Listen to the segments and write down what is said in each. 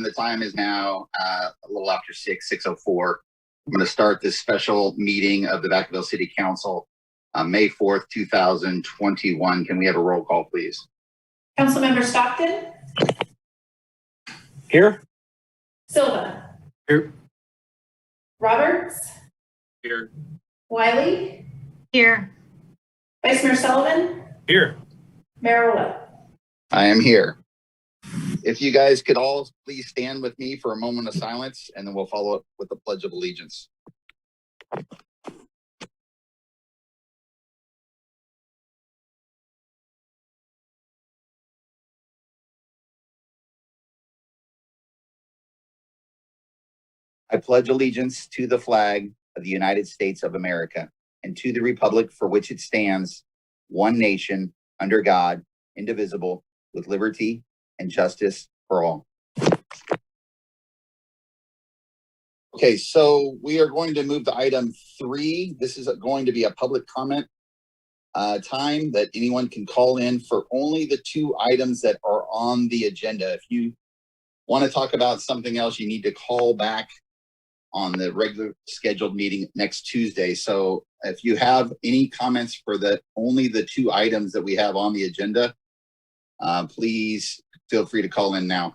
The time is now a little after 6:04. I'm going to start this special meeting of the Vacaville City Council on May 4th, 2021. Can we have a roll call, please? Councilmember Stockton? Here. Silva? Here. Roberts? Here. Wiley? Here. Vice Mayor Sullivan? Here. Mayor Willett? I am here. If you guys could all please stand with me for a moment of silence, and then we'll follow up with the Pledge of Allegiance. I pledge allegiance to the flag of the United States of America and to the republic for which it stands, one nation, under God, indivisible, with liberty and justice for all. Okay, so we are going to move to item 3. This is going to be a public comment time that anyone can call in for only the 2 items that are on the agenda. If you want to talk about something else, you need to call back on the regular scheduled meeting next Tuesday. So if you have any comments for only the 2 items that we have on the agenda, please feel free to call in now.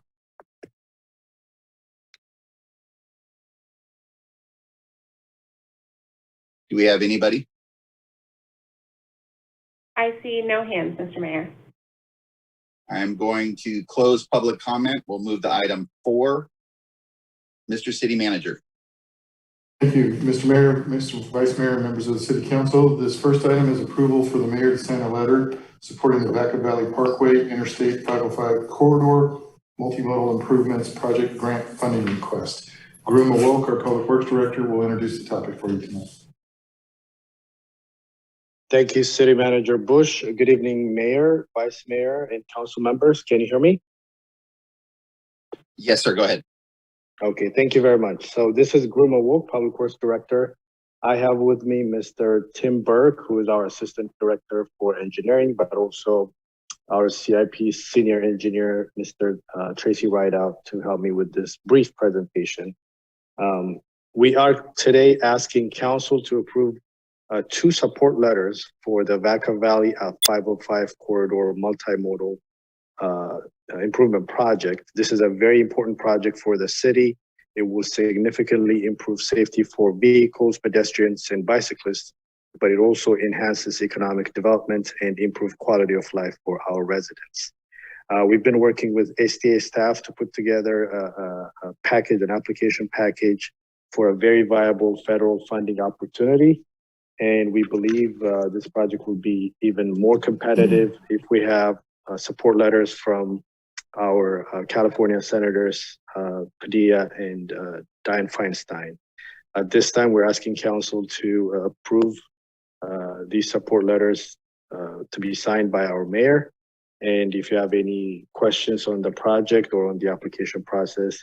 Do we have anybody? I see no hands, Mr. Mayor. I'm going to close public comment. We'll move to item 4. Mr. City Manager. Thank you, Mr. Mayor, Mr. Vice Mayor, and members of the City Council. This first item is approval for the mayor to sign a letter supporting the Vacaville Parkway Interstate 505 Corridor Multimodal Improvements Project Grant Funding Request. Gruma Wilk, our Public Works Director, will introduce the topic for you tonight. Thank you, City Manager Bush. Good evening, Mayor, Vice Mayor, and Council members. Can you hear me? Yes, sir. Go ahead. Okay, thank you very much. So this is Gruma Wilk, Public Works Director. I have with me Mr. Tim Burke, who is our Assistant Director for Engineering, but also our CIP Senior Engineer, Mr. Tracy Rideout, to help me with this brief presentation. We are today asking Council to approve 2 support letters for the Vacaville 505 Corridor Multimodal Improvement Project. This is a very important project for the city. It will significantly improve safety for vehicles, pedestrians, and bicyclists, but it also enhances economic development and improve quality of life for our residents. We've been working with STA staff to put together a package, an application package for a very viable federal funding opportunity. And we believe this project will be even more competitive if we have support letters from our California Senators Padilla and Dianne Feinstein. At this time, we're asking Council to approve these support letters to be signed by our mayor. And if you have any questions on the project or on the application process,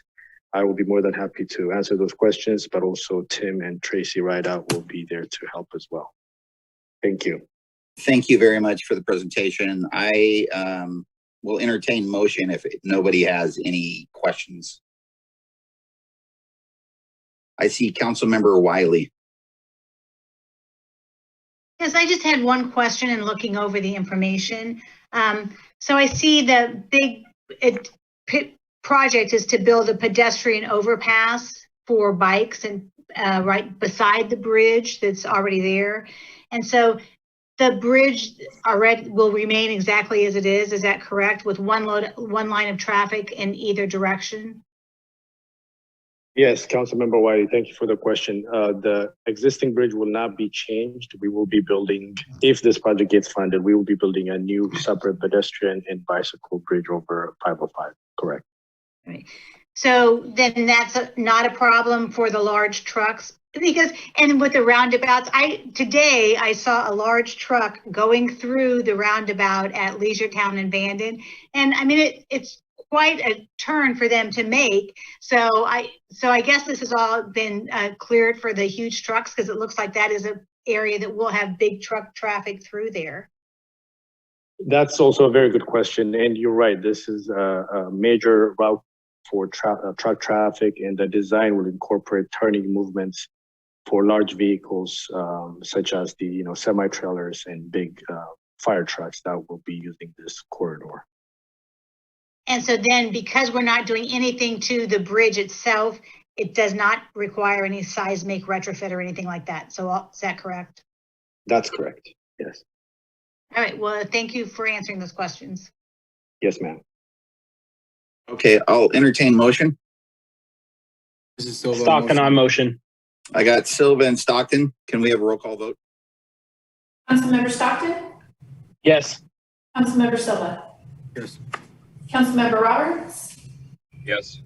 I will be more than happy to answer those questions, but also Tim and Tracy Rideout will be there to help as well. Thank you. Thank you very much for the presentation. I will entertain motion if nobody has any questions. I see Councilmember Wiley. Yes, I just had one question in looking over the information. So I see the big project is to build a pedestrian overpass for bikes and right beside the bridge that's already there. And so the bridge already will remain exactly as it is that correct, with one line of traffic in either direction? Yes, Councilmember Wiley, thank you for the question. The existing bridge will not be changed. We will be building, if this project gets funded, we will be building a new separate pedestrian and bicycle bridge over 505, correct? Right. So then that's not a problem for the large trucks, because, and with the roundabouts, today I saw a large truck going through the roundabout at Leisure Town and Bandon, and I mean it's quite a turn for them to make. So I guess this has all been cleared for the huge trucks, because it looks like that is an area that will have big truck traffic through there. That's also a very good question, and you're right. This is a major route for truck traffic, and the design will incorporate turning movements for large vehicles, such as the semi-trailers and big fire trucks that will be using this corridor. And so then, because we're not doing anything to the bridge itself, it does not require any seismic retrofit or anything like that. So is that correct? That's correct. Yes. All right. Well, thank you for answering those questions. Yes, ma'am. Okay, I'll entertain motion. This is Silva. Stockton on motion. I got Silva and Stockton. Can we have a roll call vote? Councilmember Stockton, Yes. Councilmember Silva, Yes. Councilmember Roberts, Yes.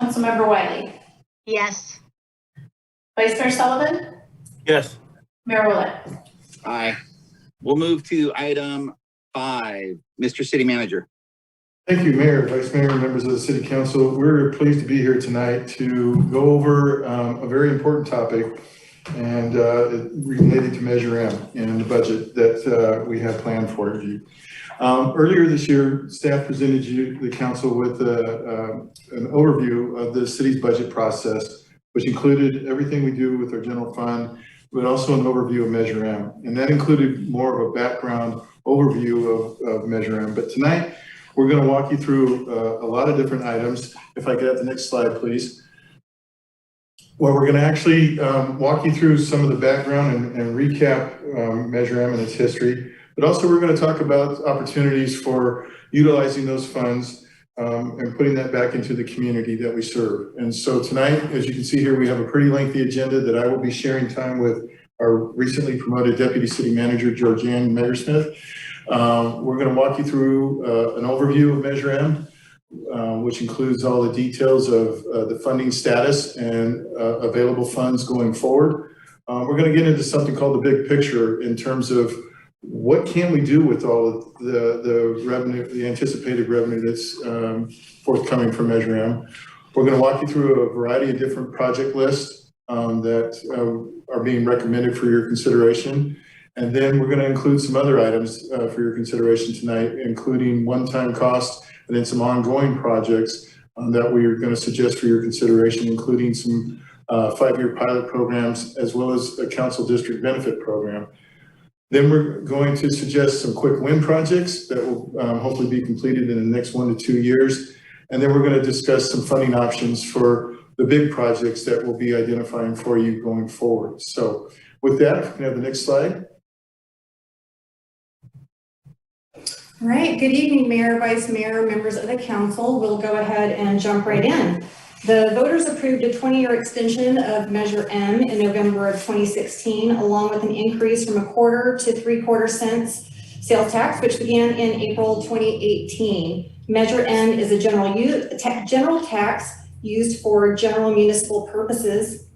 Councilmember Wiley, Yes. Vice Mayor Sullivan, Yes. Mayor Willett. Aye. We'll move to item 5. Mr. City Manager. Thank you, Mayor, Vice Mayor, and members of the City Council. We're pleased to be here tonight to go over a very important topic and related to Measure M and the budget that we have planned for you. Earlier this year, staff presented the council with an overview of the city's budget process, which included everything we do with our general fund, but also an overview of Measure M. And that included more of a background overview of Measure M. But tonight, we're going to walk you through a lot of different items. If I could have the next slide, please. Well, we're going to actually walk you through some of the background and recap Measure M and its history. But also we're going to talk about opportunities for utilizing those funds and putting that back into the community that we serve. And so tonight, as you can see here, we have a pretty lengthy agenda that I will be sharing time with our recently promoted Deputy City Manager, Georgianne Meggersmith. We're going to walk you through an overview of Measure M, which includes all the details of the funding status and available funds going forward. We're going to get into something called the big picture in terms of what can we do with all of the revenue, the anticipated revenue that's forthcoming from Measure M. We're going to walk you through a variety of different project lists that are being recommended for your consideration. And then we're going to include some other items for your consideration tonight, including one-time costs and then some ongoing projects that we are going to suggest for your consideration, including some 5-year pilot programs, as well as a council district benefit program. Then we're going to suggest some quick win projects that will hopefully be completed in the next 1 to 2 years. And then we're going to discuss some funding options for the big projects that we'll be identifying for you going forward. So with that, if we can have the next slide. All right, good evening, Mayor, Vice Mayor, members of the council. We'll go ahead and jump right in. The voters approved a 20-year extension of Measure M in November of 2016, along with an increase from 1/4 to 3/4 cents sales tax, which began in April 2018. Measure M is a general tax used for general municipal purposes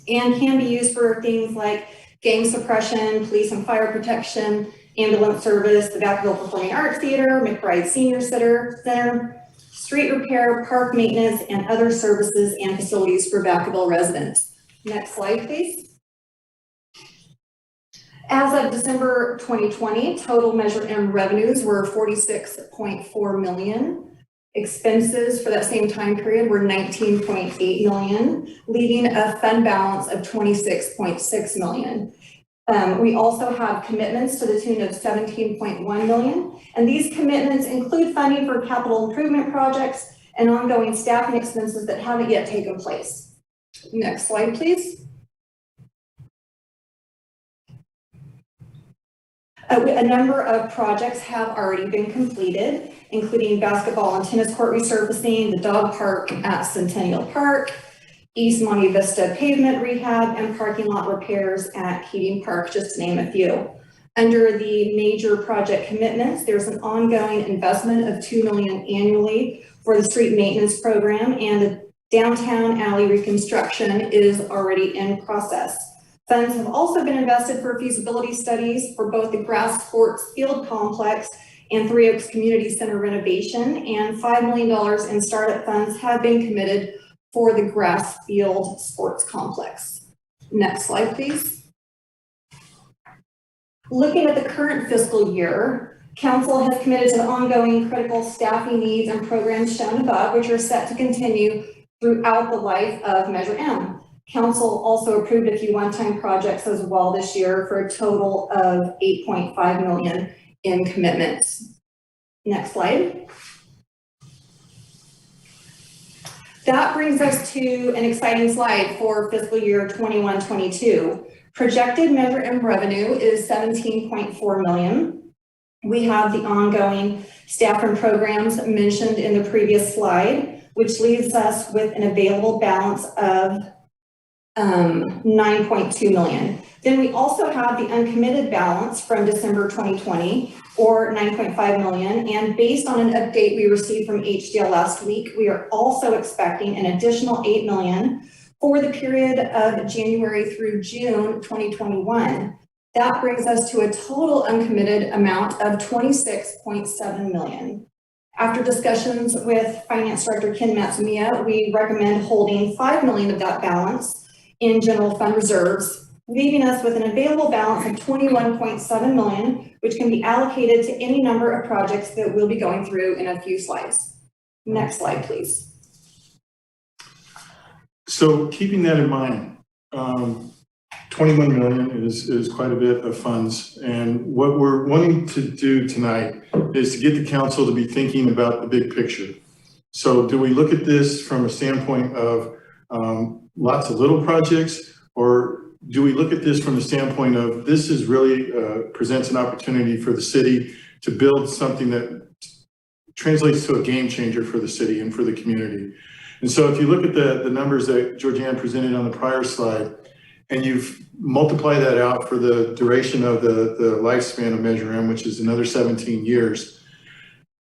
and can be used for things like gang suppression, police and fire protection, ambulance service, the Vacaville Performing Arts Theater, McBride Senior Center, street repair, park maintenance, and other services and facilities for Vacaville residents. Next slide, please. As of December 2020, total Measure M revenues were $46.4 million. Expenses for that same time period were $19.8 million, leaving a fund balance of $26.6 million. We also have commitments to the tune of $17.1 million, and these commitments include funding for capital improvement projects and ongoing staffing expenses that haven't yet taken place. Next slide, please. A number of projects have already been completed, including basketball and tennis court resurfacing, the dog park at Centennial Park, East Monte Vista pavement rehab, and parking lot repairs at Keating Park, just to name a few. Under the major project commitments, there's an ongoing investment of $2 million annually for the street maintenance program, and the downtown alley reconstruction is already in process. Funds have also been invested for feasibility studies for both the grass sports field complex and Three Oaks Community Center renovation, and $5 million in startup funds have been committed for the grass field sports complex. Next slide, please. Looking at the current fiscal year, Council has committed to the ongoing critical staffing needs and programs shown above, which are set to continue throughout the life of Measure M. Council also approved a few one-time projects as well this year for a total of $8.5 million in commitments. Next slide. That brings us to an exciting slide for fiscal year 21-22. Projected Measure M revenue is $17.4 million. We have the ongoing staff and programs mentioned in the previous slide, which leaves us with an available balance of $9.2 million. Then we also have the uncommitted balance from December 2020, or $9.5 million. And based on an update we received from HDL last week, we are also expecting an additional $8 million for the period of January through June 2021. That brings us to a total uncommitted amount of $26.7 million. After discussions with Finance Director Ken Matsumiya, we recommend holding $5 million of that balance in general fund reserves, leaving us with an available balance of $21.7 million, which can be allocated to any number of projects that we'll be going through in a few slides. Next slide, please. So keeping that in mind, 21 million is quite a bit of funds. And what we're wanting to do tonight is to get the council to be thinking about the big picture. So do we look at this from a standpoint of lots of little projects, or do we look at this from the standpoint of this is really presents an opportunity for the city to build something that translates to a game changer for the city and for the community? And so if you look at the numbers that Georgianne presented on the prior slide, and you've multiplied that out for the duration of the lifespan of Measure M, which is another 17 years,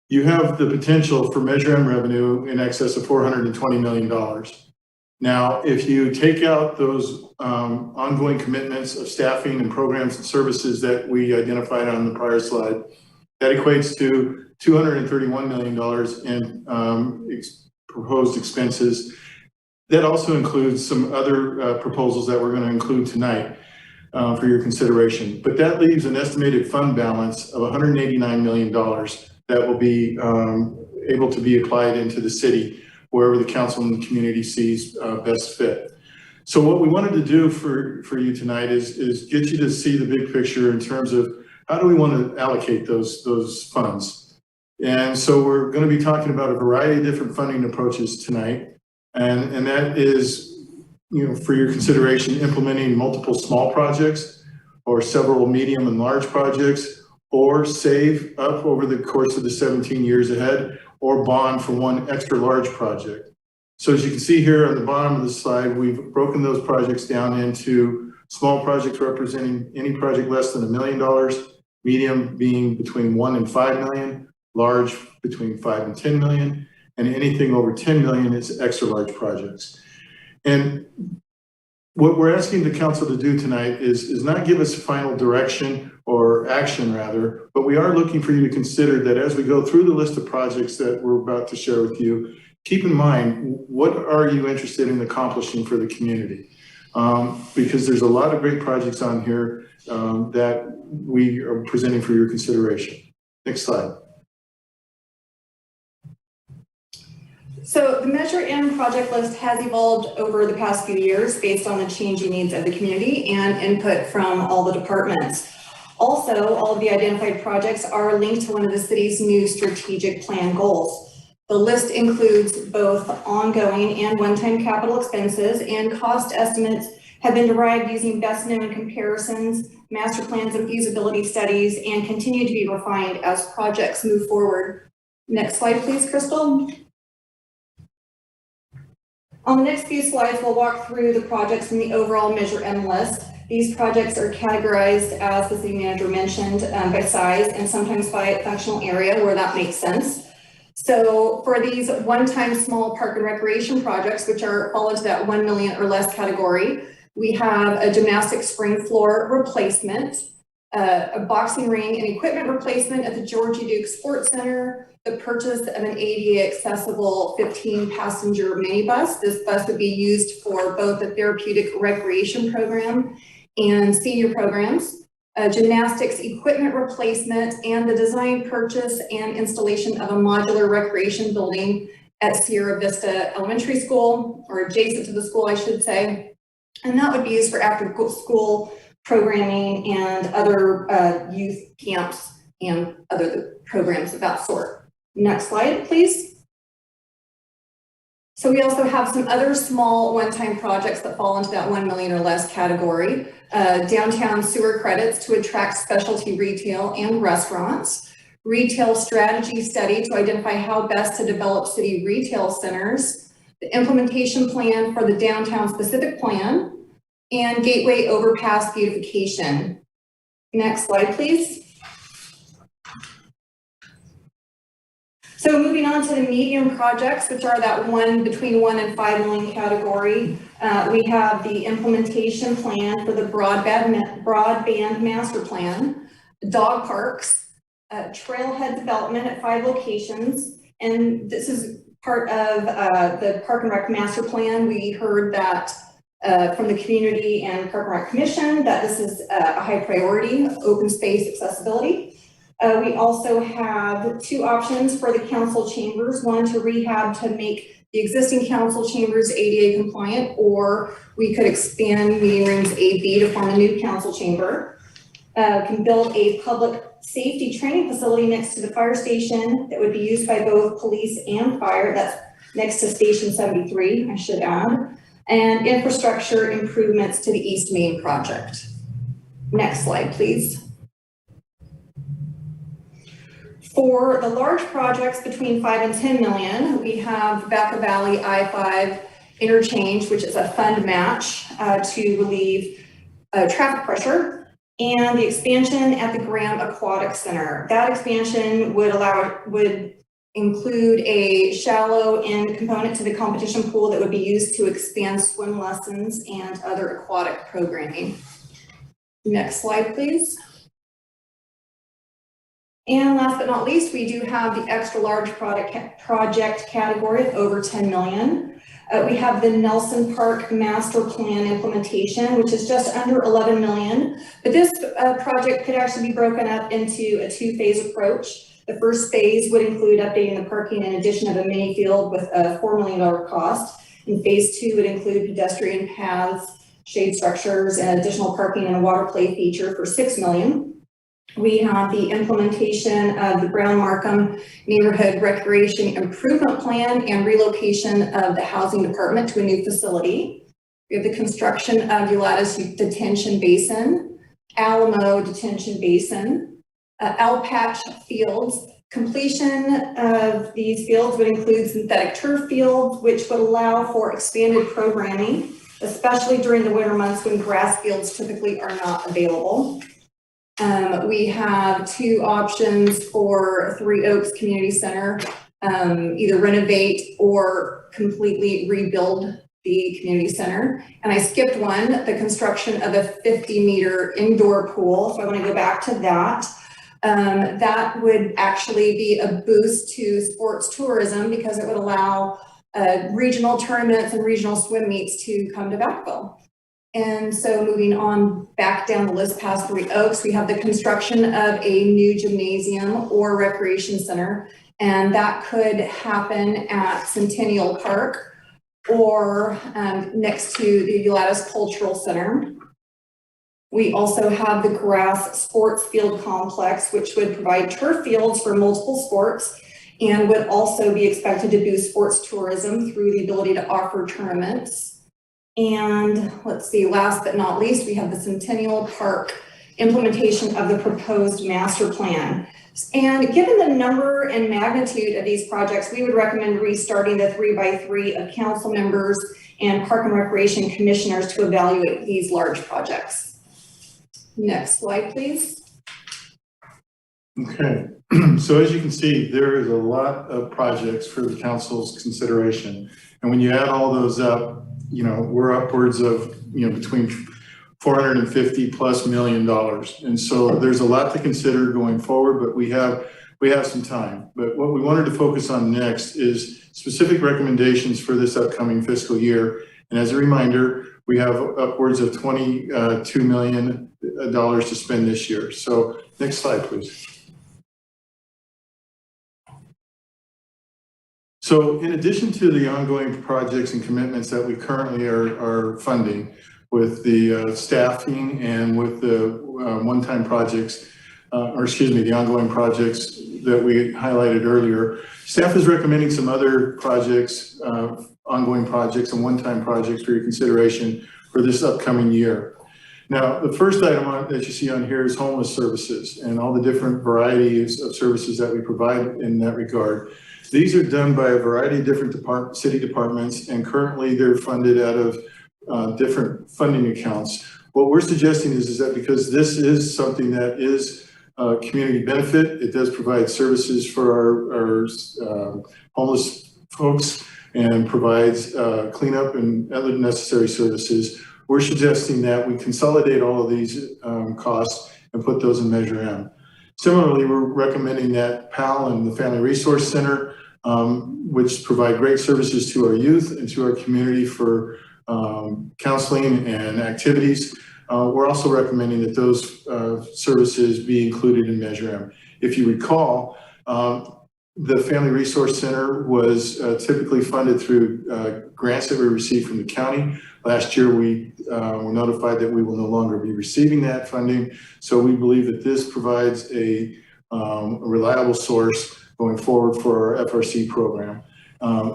you have the potential for Measure M revenue in excess of $420 million. Now, if you take out those ongoing commitments of staffing and programs and services that we identified on the prior slide, that equates to $231 million in proposed expenses. That also includes some other proposals that we're going to include tonight for your consideration. But that leaves an estimated fund balance of $189 million that will be able to be applied into the city wherever the council and the community sees best fit. So what we wanted to do for you tonight is get you to see the big picture in terms of how do we want to allocate those funds. And so we're going to be talking about a variety of different funding approaches tonight. And that is, for your consideration, implementing multiple small projects or several medium and large projects, or save up over the course of the 17 years ahead, or bond for one extra large project. So as you can see here on the bottom of the slide, we've broken those projects down into small projects representing any project less than $1 million, medium being between 1 and 5 million, large between 5 and 10 million, and anything over 10 million is extra large projects. And what we're asking the council to do tonight is not give us final direction or action rather, but we are looking for you to consider that as we go through the list of projects that we're about to share with you, keep in mind, what are you interested in accomplishing for the community? Because there's a lot of great projects on here that we are presenting for your consideration. Next slide. So the Measure M project list has evolved over the past few years based on the changing needs of the community and input from all the departments. Also, all of the identified projects are linked to one of the city's new strategic plan goals. The list includes both ongoing and one-time capital expenses, and cost estimates have been derived using best known comparisons, master plans and feasibility studies, and continue to be refined as projects move forward. Next slide, please, Crystal. On the next few slides, we'll walk through the projects in the overall Measure M list. These projects are categorized, as the city manager mentioned, by size and sometimes by functional area where that makes sense. So for these one-time small park and recreation projects, which fall into that 1 million or less category, we have a gymnastic spring floor replacement, a boxing ring and equipment replacement at the Georgia Duke Sports Center, the purchase of an ADA accessible 15-passenger minibus. This bus would be used for both the therapeutic recreation program and senior programs. gymnastics equipment replacement, and the design, purchase, and installation of a modular recreation building at Sierra Vista Elementary School, or adjacent to the school, I should say. And that would be used for after school programming and other youth camps and other programs of that sort. Next slide, please. So we also have some other small one-time projects that fall into that 1 million or less category. Downtown sewer credits to attract specialty retail and restaurants. Retail strategy study to identify how best to develop city retail centers. The implementation plan for the downtown specific plan. And gateway overpass beautification. Next slide, please. So moving on to the medium projects, which are that between 1 and 5 million category, we have the implementation plan for the broadband master plan, dog parks, trailhead development at 5 locations, and this is part of the Park and Rec master plan. We heard that from the community and Park and Rec Commission that this is a high priority, open space accessibility. We also have 2 options for the council chambers, one to rehab to make the existing council chambers ADA compliant, or we could expand meeting rooms A-B to form a new council chamber. Can build a public safety training facility next to the fire station that would be used by both police and fire. That's next to Station 73, I should add. And infrastructure improvements to the East Main project. Next slide, please. For the large projects between 5 and 10 million, we have Vacaville I-5 interchange, which is a fund match to relieve traffic pressure, and the expansion at the Graham Aquatic Center. That expansion would include a shallow end component to the competition pool that would be used to expand swim lessons and other aquatic programming. Next slide, please. And last but not least, we do have the extra large project category of over 10 million. We have the Nelson Park Master Plan implementation, which is just under 11 million. But this project could actually be broken up into a 2-phase approach. The first phase would include updating the parking and addition of a mini field with a $4 million cost. And phase 2 would include pedestrian paths, shade structures, and additional parking and a water play feature for $6 million. We have the implementation of the Brown Markham Neighborhood Recreation Improvement Plan and relocation of the housing department to a new facility. We have the construction of Ulata's Detention Basin, Alamo Detention Basin, Alpatch Fields. Completion of these fields would include synthetic turf fields, which would allow for expanded programming, especially during the winter months when grass fields typically are not available. We have 2 options for 3 Oaks Community Center, either renovate or completely rebuild the community center. And I skipped one, the construction of a 50-meter indoor pool. So I want to go back to that. That would actually be a boost to sports tourism because it would allow regional tournaments and regional swim meets to come to Vacaville. And so moving on back down the list past 3 Oaks, we have the construction of a new gymnasium or recreation center, and that could happen at Centennial Park or next to the Ulata's Cultural Center. We also have the grass sports field complex, which would provide turf fields for multiple sports and would also be expected to boost sports tourism through the ability to offer tournaments. And let's see, last but not least, we have the Centennial Park implementation of the proposed master plan. And given the number and magnitude of these projects, we would recommend restarting the 3x3 of council members and Park and Recreation commissioners to evaluate these large projects. Next slide, please. Okay, so as you can see, there is a lot of projects for the council's consideration. And when you add all those up, you know, we're upwards of, you know, between $450+ million. And so there's a lot to consider going forward, but we have some time. But what we wanted to focus on next is specific recommendations for this upcoming fiscal year And as a reminder, we have upwards of $22 million to spend this year. So next slide, please. So in addition to the ongoing projects and commitments that we currently are funding with the staffing and with the one-time projects, the ongoing projects that we highlighted earlier, staff is recommending some other projects, ongoing projects and one-time projects for your consideration for this upcoming year. Now, the first item that you see on here is homeless services and all the different varieties of services that we provide in that regard. These are done by a variety of different city departments, and currently they're funded out of different funding accounts. What we're suggesting is that because this is something that is community benefit, it does provide services for our homeless folks and provides cleanup and other necessary services. We're suggesting that we consolidate all of these costs and put those in Measure M. Similarly, we're recommending that PAL and the Family Resource Center, which provide great services to our youth and to our community for counseling and activities. We're also recommending that those services be included in Measure M. If you recall, the Family Resource Center was typically funded through grants that we received from the county. Last year, we were notified that we will no longer be receiving that funding. So we believe that this provides a reliable source going forward for our FRC program,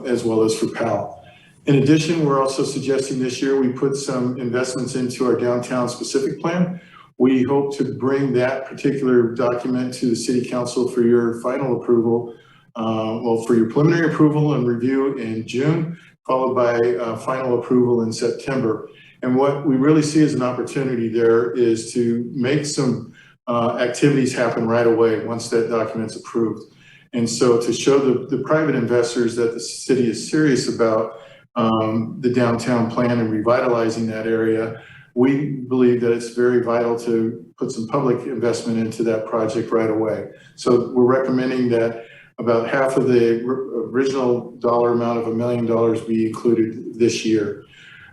as well as for PAL. In addition, we're also suggesting this year we put some investments into our downtown specific plan. We hope to bring that particular document to the City Council for your final approval, for your preliminary approval and review in June, followed by final approval in September. And what we really see as an opportunity there is to make some activities happen right away once that document's approved. And so to show the private investors that the city is serious about the downtown plan and revitalizing that area, we believe that it's very vital to put some public investment into that project right away. So we're recommending that about half of the original dollar amount of $1 million be included this year.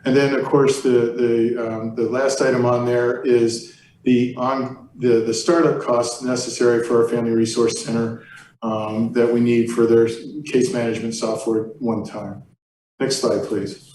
And then of course, the last item on there is the startup costs necessary for our Family Resource Center that we need for their case management software one time. Next slide, please.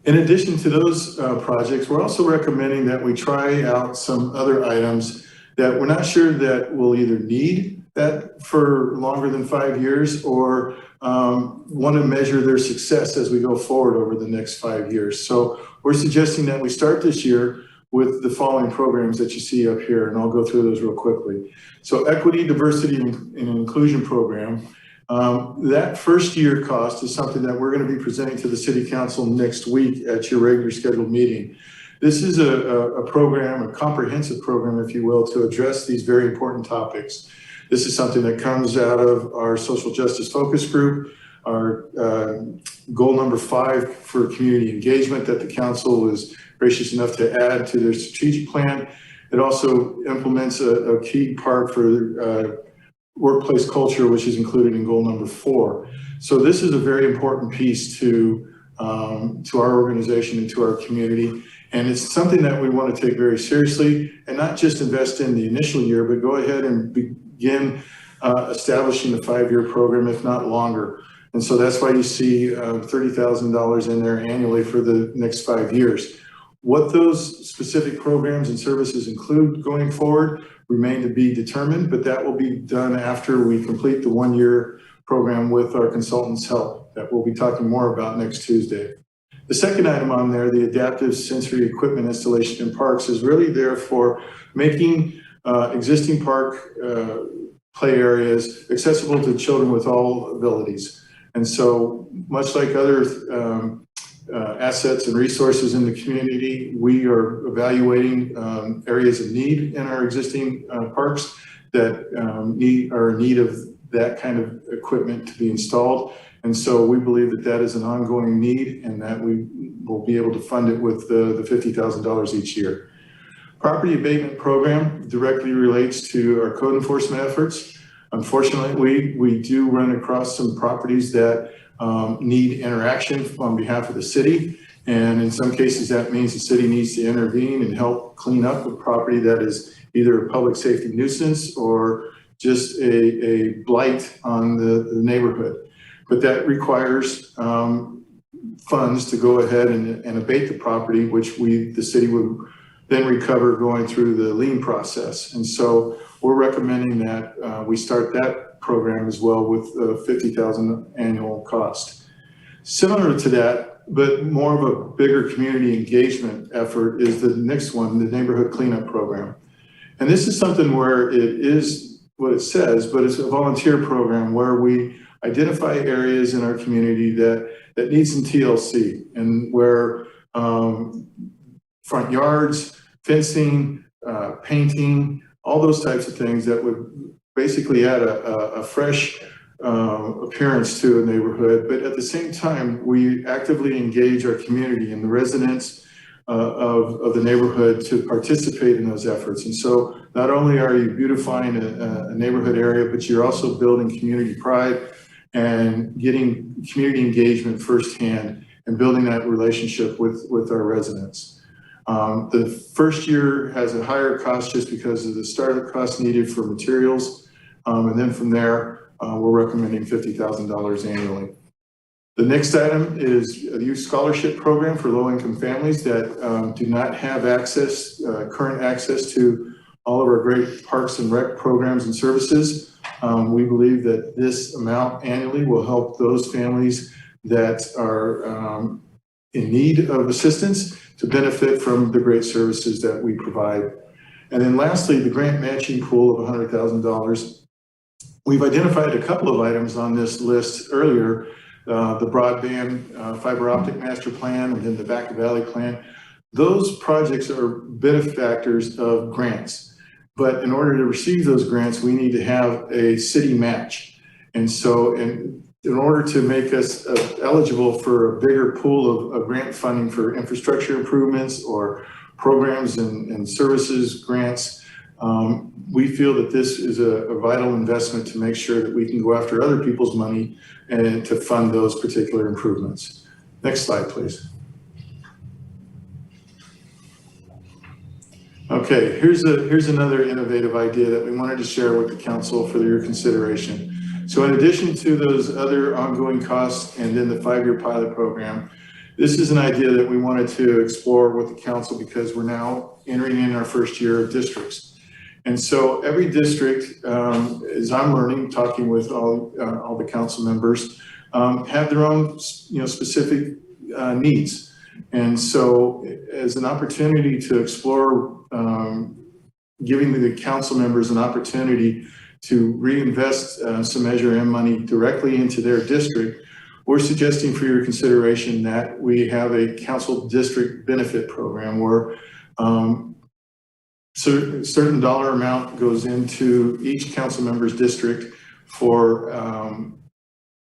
In addition to those projects, we're also recommending that we try out some other items that we're not sure that we'll either need that for longer than 5 years or want to measure their success as we go forward over the next 5 years. So we're suggesting that we start this year with the following programs that you see up here, and I'll go through those real quickly. So Equity, Diversity, and Inclusion Program. That first year cost is something that we're going to be presenting to the City Council next week at your regular scheduled meeting. This is a program, a comprehensive program, if you will, to address these very important topics. This is something that comes out of our social justice focus group, our goal number 5 for community engagement that the council is gracious enough to add to their strategic plan. It also implements a key part for workplace culture, which is included in goal number 4. So this is a very important piece to our organization and to our community. And it's something that we want to take very seriously and not just invest in the initial year, but go ahead and begin establishing a 5-year program, if not longer. And so that's why you see $30,000 in there annually for the next 5 years. What those specific programs and services include going forward remain to be determined, but that will be done after we complete the 1-year program with our consultants' help that we'll be talking more about next Tuesday. The second item on there, the adaptive sensory equipment installation in parks, is really there for making existing park play areas accessible to children with all abilities. And so much like other assets and resources in the community, we are evaluating areas of need in our existing parks that are in need of that kind of equipment to be installed. And so we believe that that is an ongoing need and that we will be able to fund it with the $50,000 each year. Property abatement program directly relates to our code enforcement efforts. Unfortunately, we do run across some properties that need interaction on behalf of the city. And in some cases, that means the city needs to intervene and help clean up a property that is either a public safety nuisance or just a blight on the neighborhood. But that requires funds to go ahead and abate the property, which the city would then recover going through the lien process. And so we're recommending that we start that program as well with $50,000 annual cost. Similar to that, but more of a bigger community engagement effort is the next one, the neighborhood cleanup program. And this is something where it is what it says, but it's a volunteer program where we identify areas in our community that need some TLC, and where front yards, fencing, painting, all those types of things that would basically add a fresh appearance to a neighborhood. But at the same time, we actively engage our community and the residents of the neighborhood to participate in those efforts. And so not only are you beautifying a neighborhood area, but you're also building community pride and getting community engagement firsthand and building that relationship with our residents. The first year has a higher cost just because of the startup costs needed for materials. And then from there, we're recommending $50,000 annually. The next item is a youth scholarship program for low-income families that do not have current access to all of our great parks and rec programs and services. We believe that this amount annually will help those families that are in need of assistance to benefit from the great services that we provide. And then lastly, the grant matching pool of $100,000. We've identified a couple of items on this list earlier, the broadband fiber optic master plan and then the Vacaville plan. Those projects are benefactors of grants. But in order to receive those grants, we need to have a city match. And so in order to make us eligible for a bigger pool of grant funding for infrastructure improvements or programs and services grants, we feel that this is a vital investment to make sure that we can go after other people's money and to fund those particular improvements. Next slide, please. Okay, here's another innovative idea that we wanted to share with the council for your consideration. So in addition to those other ongoing costs and then the 5-year pilot program, this is an idea that we wanted to explore with the council because we're now entering in our first year of districts. And so every district, as I'm learning, talking with all the council members, have their own specific needs. And so as an opportunity to explore giving the council members an opportunity to reinvest some Measure M money directly into their district, we're suggesting for your consideration that we have a council district benefit program where certain dollar amount goes into each council member's district for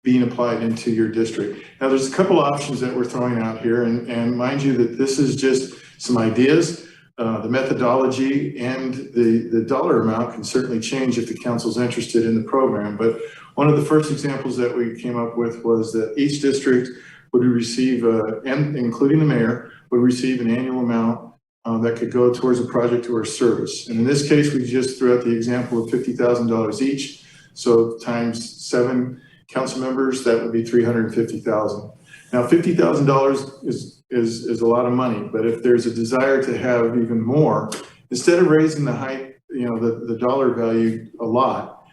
being applied into your district. Now there's a couple options that we're throwing out here, and mind you that this is just some ideas. The methodology and the dollar amount can certainly change if the council's interested in the program. But one of the first examples that we came up with was that each district would receive, and including the mayor, would receive an annual amount that could go towards a project or a service. And in this case, we just threw out the example of $50,000 each. So times 7 council members, that would be $350,000. Now, $50,000 is a lot of money, but if there's a desire to have even more, instead of raising the height, the dollar value a lot,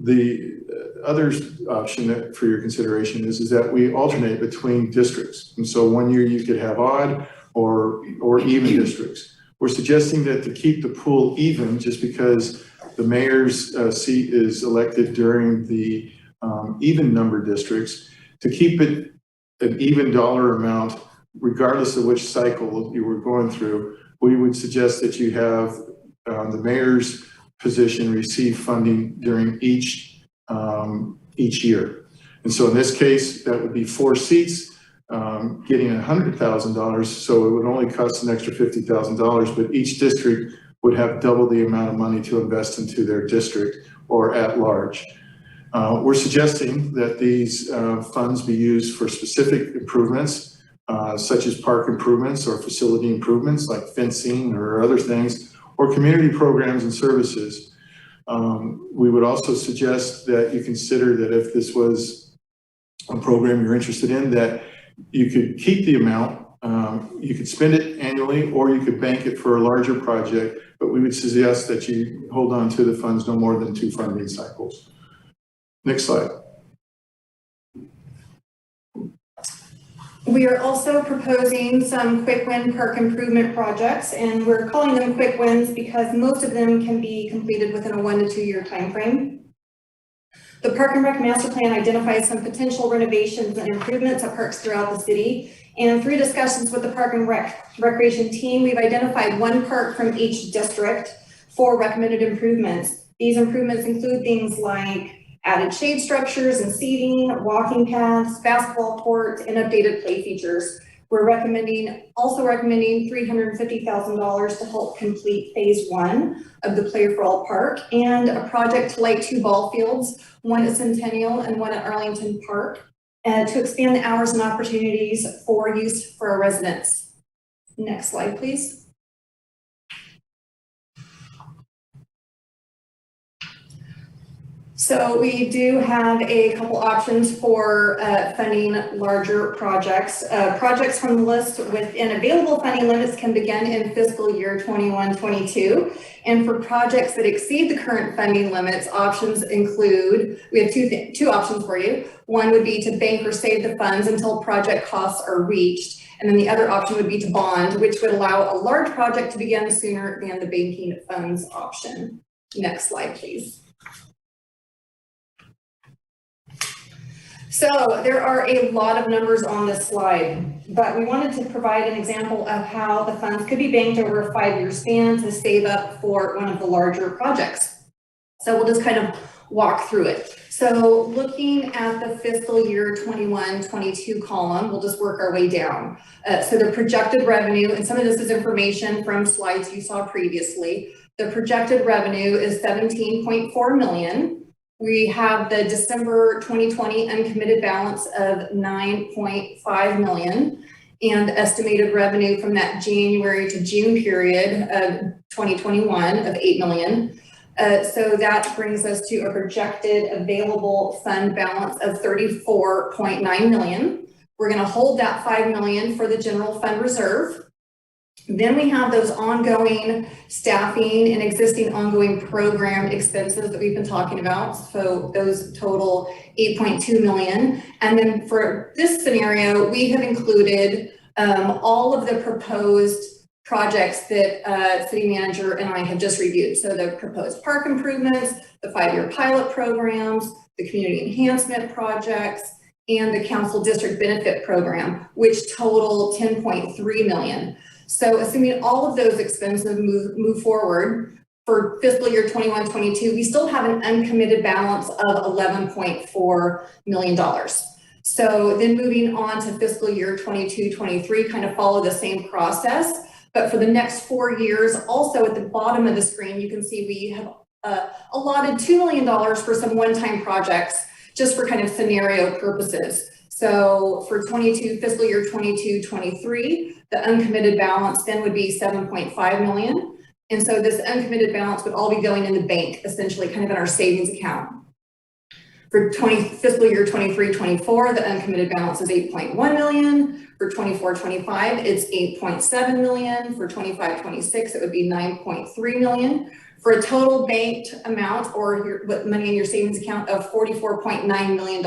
the other option for your consideration is that we alternate between districts. And so one year you could have odd or even districts. We're suggesting that to keep the pool even, just because the mayor's seat is elected during the even number districts, to keep it an even dollar amount, regardless of which cycle you were going through, we would suggest that you have the mayor's position receive funding during each year. And so in this case, that would be 4 seats getting $100,000. So it would only cost an extra $50,000, but each district would have double the amount of money to invest into their district or at large. We're suggesting that these funds be used for specific improvements, such as park improvements or facility improvements like fencing or other things, or community programs and services. We would also suggest that you consider that if this was a program you're interested in, that you could keep the amount, you could spend it annually, or you could bank it for a larger project, but we would suggest that you hold on to the funds no more than 2 funding cycles. Next slide. We are also proposing some quick win park improvement projects, and we're calling them quick wins because most of them can be completed within a 1 to 2 year time frame. The Park and Rec Master Plan identifies some potential renovations and improvements at parks throughout the city. And through discussions with the Park and Recreation team, we've identified 1 park from each district for recommended improvements. These improvements include things like added shade structures and seating, walking paths, basketball courts, and updated play features. We're also recommending $350,000 to help complete phase 1 of the Play for All Park, and a project to light 2 ball fields, one at Centennial and one at Arlington Park, to expand the hours and opportunities for use for our residents. Next slide, please. So we do have a couple options for funding larger projects. Projects from the list within available funding limits can begin in fiscal year 21-22. And for projects that exceed the current funding limits, options include, we have two options for you. One would be to bank or save the funds until project costs are reached. And then the other option would be to bond, which would allow a large project to begin sooner than the banking funds option. Next slide, please. So there are a lot of numbers on this slide, but we wanted to provide an example of how the funds could be banked over a 5-year span to save up for one of the larger projects. So we'll just kind of walk through it. So looking at the fiscal year 21-22 column, we'll just work our way down. So the projected revenue, and some of this is information from slides you saw previously. The projected revenue is $17.4 million. We have the December 2020 uncommitted balance of $9.5 million and estimated revenue from that January to June period of 2021 of $8 million. So that brings us to a projected available fund balance of $34.9 million. We're going to hold that $5 million for the general fund reserve. Then we have those ongoing staffing and existing ongoing program expenses that we've been talking about. So those total $8.2 million. And then for this scenario, we have included all of the proposed projects that city manager and I have just reviewed. So the proposed park improvements, the 5-year pilot programs, the community enhancement projects, and the council district benefit program, which total $10.3 million. So assuming all of those expenses move forward for fiscal year 21-22, we still have an uncommitted balance of $11.4 million. So then moving on to fiscal year 22-23, kind of follow the same process. But for the next 4 years, also at the bottom of the screen, you can see we have allotted $2 million for some one-time projects, just for kind of scenario purposes. So for fiscal year 22-23, the uncommitted balance then would be $7.5 million. And so this uncommitted balance would all be going in the bank, essentially kind of in our savings account. For fiscal year 23-24, the uncommitted balance is $8.1 million. For 24-25, it's $8.7 million. For 25-26, it would be $9.3 million. For a total banked amount, or money in your savings account, of $44.9 million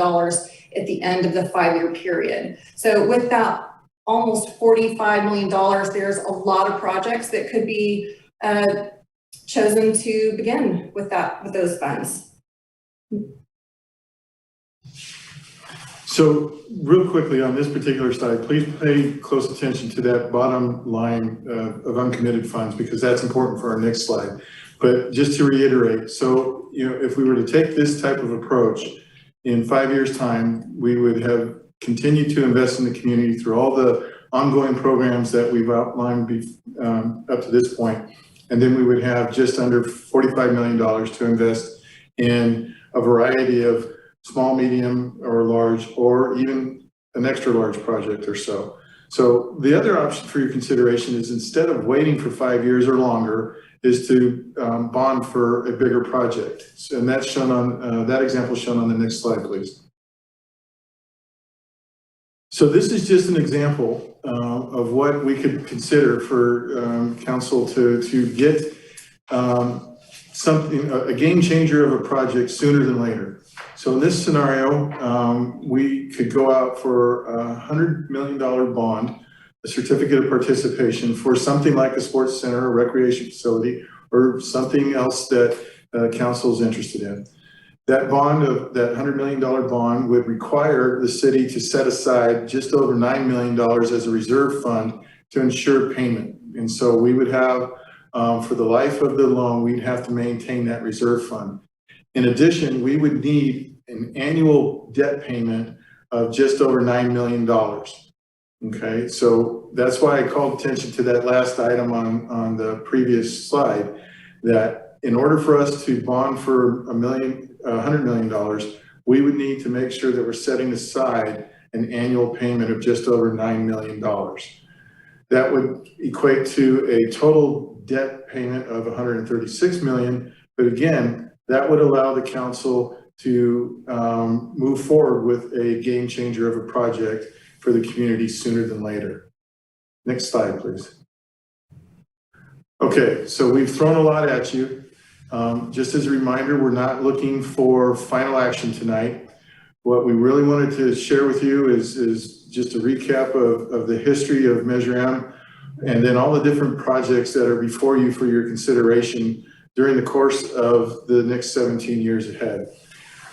at the end of the 5-year period. So with that almost $45 million, there's a lot of projects that could be chosen to begin with those funds. So real quickly on this particular slide, please pay close attention to that bottom line of uncommitted funds, because that's important for our next slide. But just to reiterate, so if we were to take this type of approach in 5 years' time, we would have continued to invest in the community through all the ongoing programs that we've outlined up to this point. And then we would have just under $45 million to invest in a variety of small, medium, or large, or even an extra large project or so. So the other option for your consideration is, instead of waiting for 5 years or longer, is to bond for a bigger project. So, and that's shown on, that example shown on the next slide, please. So this is just an example of what we could consider for council to get something, a game changer of a project sooner than later. So in this scenario, we could go out for a $100 million bond, a certificate of participation for something like a sports center, a recreation facility, or something else that council is interested in. That bond, of that $100 million bond, would require the city to set aside just over $9 million as a reserve fund to ensure payment. And so we would have, for the life of the loan, we'd have to maintain that reserve fund. In addition, we would need an annual debt payment of just over $9 million. Okay, so that's why I called attention to that last item on the previous slide, that in order for us to bond for $100 million, we would need to make sure that we're setting aside an annual payment of just over $9 million. That would equate to a total debt payment of $136 million. But again, that would allow the council to move forward with a game changer of a project for the community sooner than later. Next slide, please. Okay, so we've thrown a lot at you. Just as a reminder, we're not looking for final action tonight. What we really wanted to share with you is just a recap of the history of Measure M, and then all the different projects that are before you for your consideration during the course of the next 17 years ahead.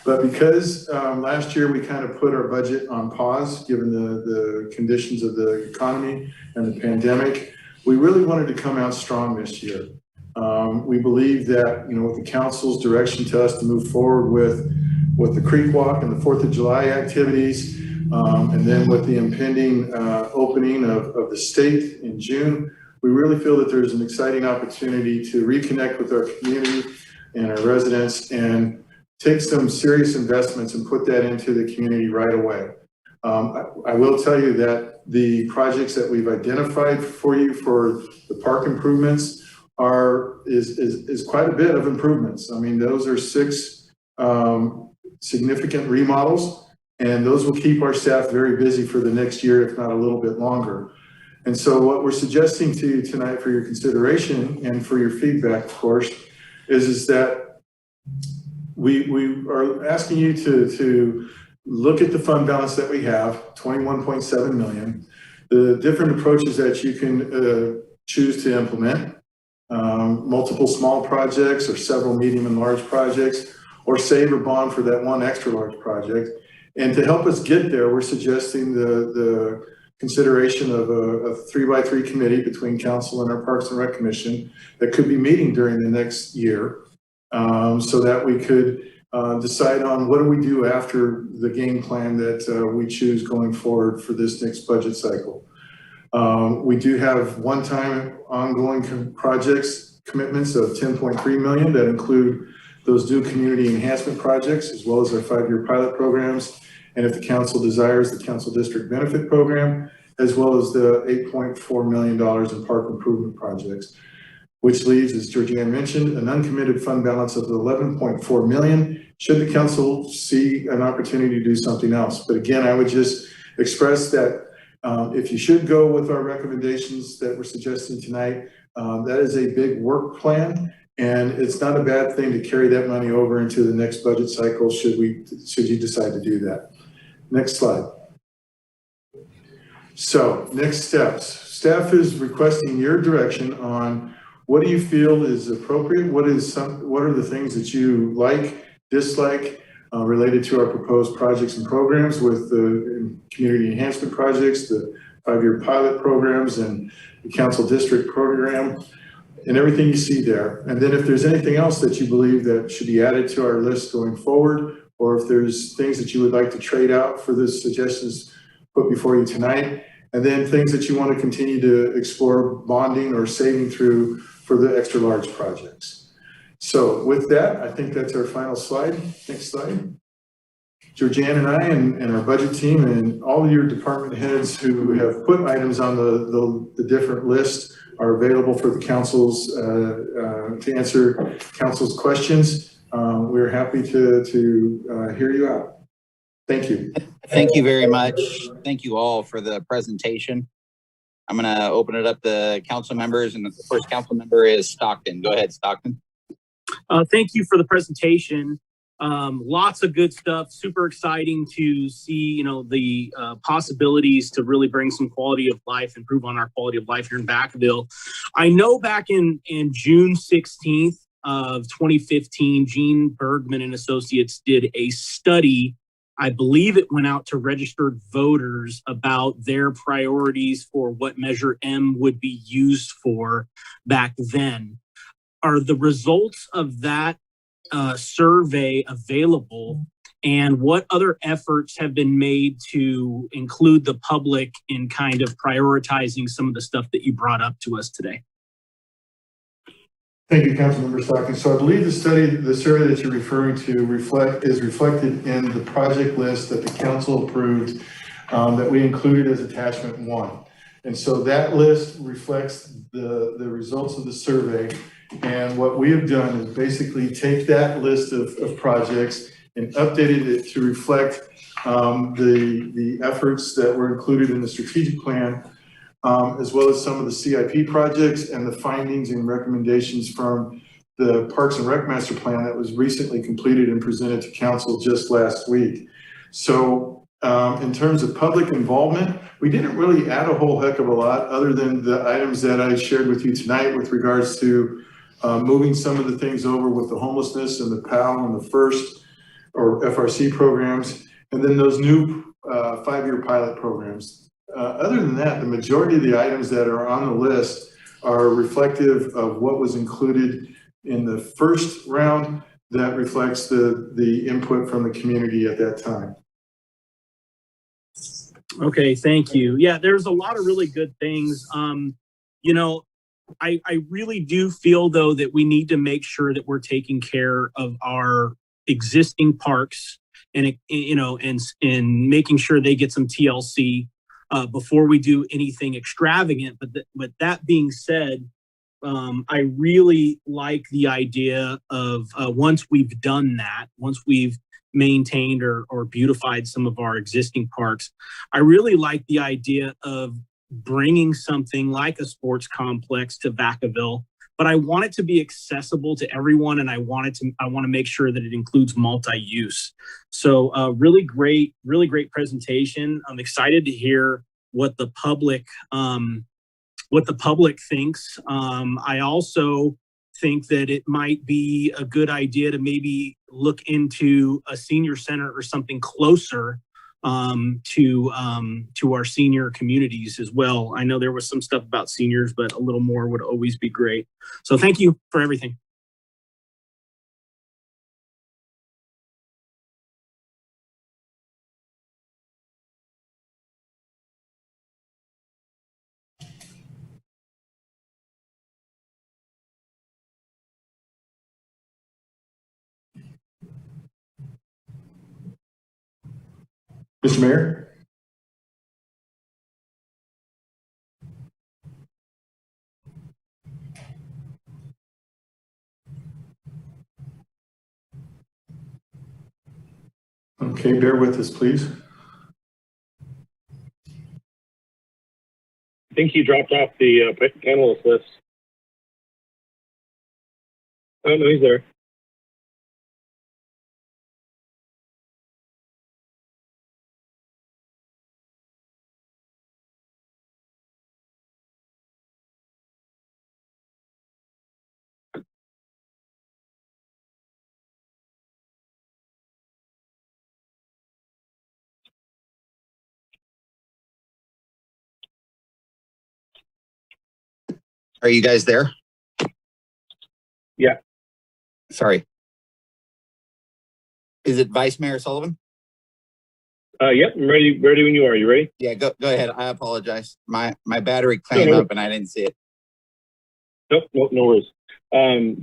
But because last year we kind of put our budget on pause, given the conditions of the economy and the pandemic, we really wanted to come out strong this year. We believe that, you know, with the council's direction to us to move forward with the Creek Walk and the 4th of July activities, and then with the impending opening of the state in June, we really feel that there's an exciting opportunity to reconnect with our community and our residents and take some serious investments and put that into the community right away. I will tell you that the projects that we've identified for you for the park improvements is quite a bit of improvements. I mean, those are 6 significant remodels, and those will keep our staff very busy for the next year, if not a little bit longer. And so what we're suggesting to you tonight for your consideration and for your feedback, of course, is that we are asking you to look at the fund balance that we have, $21.7 million, the different approaches that you can choose to implement, multiple small projects or several medium and large projects, or save or bond for that one extra large project. And to help us get there, we're suggesting the consideration of a 3x3 committee between council and our Parks and Rec Commission that could be meeting during the next year, so that we could decide on what do we do after the game plan that we choose going forward for this next budget cycle. We do have one-time ongoing projects commitments of $10.3 million that include those new community enhancement projects, as well as our 5-year pilot programs. And if the council desires, the council district benefit program, as well as the $8.4 million in park improvement projects, which leaves, as Georgianne mentioned, an uncommitted fund balance of $11.4 million should the council see an opportunity to do something else. But again, I would just express that if you should go with our recommendations that we're suggesting tonight, that is a big work plan, and it's not a bad thing to carry that money over into the next budget cycle should you decide to do that. Next slide. So next steps. Staff is requesting your direction on what do you feel is appropriate? What are the things that you like, dislike, related to our proposed projects and programs with the community enhancement projects, the 5-year pilot programs, and the council district program, and everything you see there. And then if there's anything else that you believe that should be added to our list going forward, or if there's things that you would like to trade out for the suggestions put before you tonight, and then things that you want to continue to explore bonding or saving through for the extra large projects. So with that, I think that's our final slide. Next slide. Georgianne and I and our budget team and all of your department heads who have put items on the different lists are available for the council's, to answer council's questions. We're happy to hear you out. Thank you. Thank you very much. Thank you all for the presentation. I'm going to open it up to council members, and the first council member is Stockton. Go ahead, Stockton. Thank you for the presentation. Lots of good stuff. Super exciting to see, the possibilities to really bring some quality of life, improve on our quality of life here in Vacaville. I know back in June 16th of 2015, Gene Bergman and Associates did a study. I believe it went out to registered voters about their priorities for what Measure M would be used for back then. Are the results of that survey available, and what other efforts have been made to include the public in kind of prioritizing some of the stuff that you brought up to us today? Thank you, Councilmember Stockton. So I believe the survey that you're referring to is reflected in the project list that the council approved that we included as attachment 1. And so that list reflects the results of the survey. And what we have done is basically take that list of projects and updated it to reflect the efforts that were included in the strategic plan, as well as some of the CIP projects and the findings and recommendations from the Parks and Rec Master Plan that was recently completed and presented to council just last week. So in terms of public involvement, we didn't really add a whole heck of a lot other than the items that I shared with you tonight with regards to moving some of the things over with the homelessness and the PAL and the FIRST or FRC programs, and then those new 5-year pilot programs. Other than that, the majority of the items that are on the list are reflective of what was included in the first round that reflects the input from the community at that time. Okay, thank you. Yeah, there's a lot of really good things. I really do feel, though, that we need to make sure that we're taking care of our existing parks and making sure they get some TLC before we do anything extravagant. But that being said, I really like the idea of once we've done that, once we've maintained or beautified some of our existing parks, I really like the idea of bringing something like a sports complex to Vacaville, but I want it to be accessible to everyone, and I want to make sure that it includes multi-use. So really great presentation. I'm excited to hear what the public thinks. I also think that it might be a good idea to maybe look into a senior center or something closer to our senior communities as well. I know there was some stuff about seniors, but a little more would always be great. So thank you for everything. Mr. Mayor? Okay, bear with us, please. I think he dropped off the panelist list. Oh, no, he's there. Are you guys there? Yeah. Sorry. Is it Vice Mayor Sullivan? Yep, I'm ready when you are. You ready? Yeah, go ahead. I apologize. My battery came up and I didn't see it. Nope, no worries.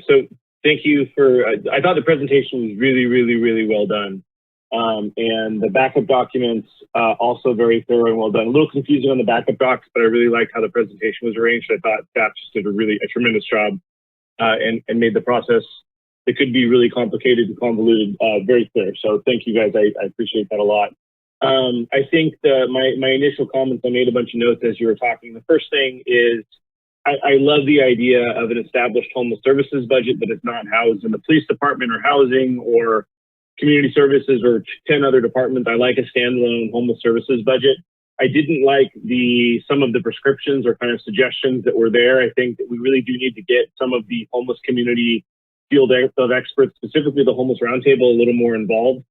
So thank you for, I thought the presentation was really, really, really well done. And the backup documents, also very thorough and well done. A little confusing on the backup docs, but I really liked how the presentation was arranged. I thought staff just did a tremendous job and made the process that could be really complicated and convoluted very clear. So thank you guys. I appreciate that a lot. I think my initial comments, I made a bunch of notes as you were talking. The first thing is I love the idea of an established homeless services budget that is not housed in the police department or housing or community services or 10 other departments. I like a standalone homeless services budget. I didn't like some of the prescriptions or kind of suggestions that were there. I think that we really do need to get some of the homeless community field of experts, specifically the homeless roundtable, a little more involved.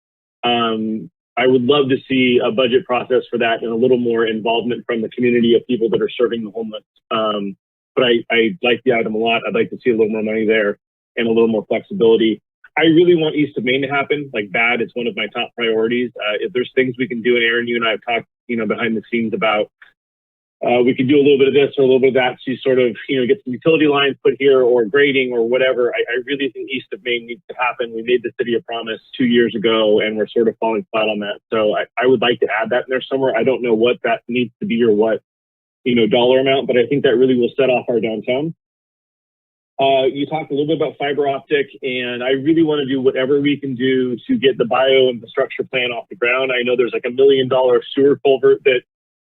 I would love to see a budget process for that and a little more involvement from the community of people that are serving the homeless. But I like the item a lot. I'd like to see a little more money there and a little more flexibility. I really want East of Main to happen, like bad. It's one of my top priorities. If there's things we can do, and Aaron, you and I have talked, behind the scenes about, we could do a little bit of this or a little bit of that to sort of, get some utility lines put here or grading or whatever. I really think East of Main needs to happen. We made the city a promise 2 years ago, and we're sort of falling flat on that. So I would like to add that in there somewhere. I don't know what that needs to be or what, dollar amount, but I think that really will set off our downtown. You talked a little bit about fiber optic, and I really want to do whatever we can do to get the bio infrastructure plan off the ground. I know there's like $1 million sewer culvert that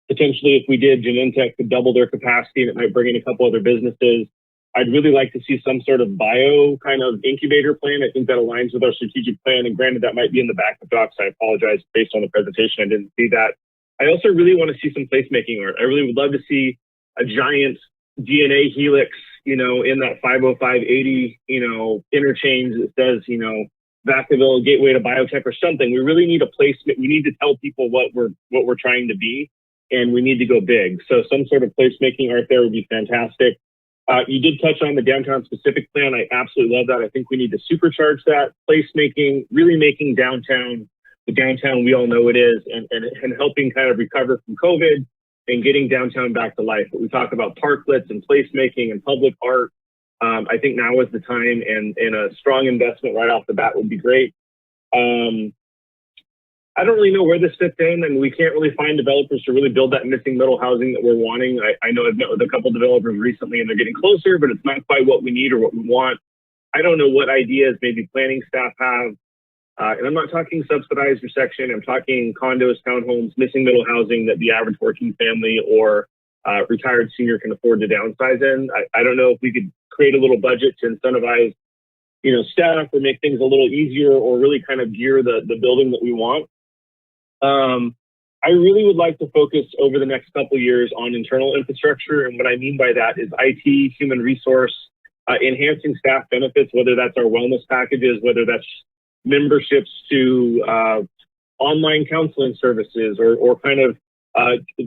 potentially, if we did, Genentech could double their capacity, and it might bring in a couple other businesses. I'd really like to see some sort of bio kind of incubator plan. I think that aligns with our strategic plan, and granted, that might be in the back of docs. I apologize, based on the presentation, I didn't see that. I also really want to see some placemaking art. I really would love to see a giant DNA helix, in that 50580, interchange that says, Vacaville, gateway to biotech or something. We really need a placement. We need to tell people what we're trying to be, and we need to go big. So some sort of placemaking art there would be fantastic. You did touch on the downtown specific plan. I absolutely love that. I think we need to supercharge that placemaking, really making downtown the downtown we all know it is, and helping kind of recover from COVID and getting downtown back to life. But we talk about parklets and placemaking and public art. I think now is the time, and a strong investment right off the bat would be great. I don't really know where this fits in, and we can't really find developers to really build that missing middle housing that we're wanting. I know I've met with a couple developers recently, and they're getting closer, but it's not quite what we need or what we want. I don't know what ideas maybe planning staff have. And I'm not talking subsidized or section. I'm talking condos, townhomes, missing middle housing that the average working family or retired senior can afford to downsize in. I don't know if we could create a little budget to incentivize, staff or make things a little easier, or really kind of gear the building that we want. I really would like to focus over the next couple of years on internal infrastructure. And what I mean by that is IT, human resource, enhancing staff benefits, whether that's our wellness packages, whether that's memberships to online counseling services or kind of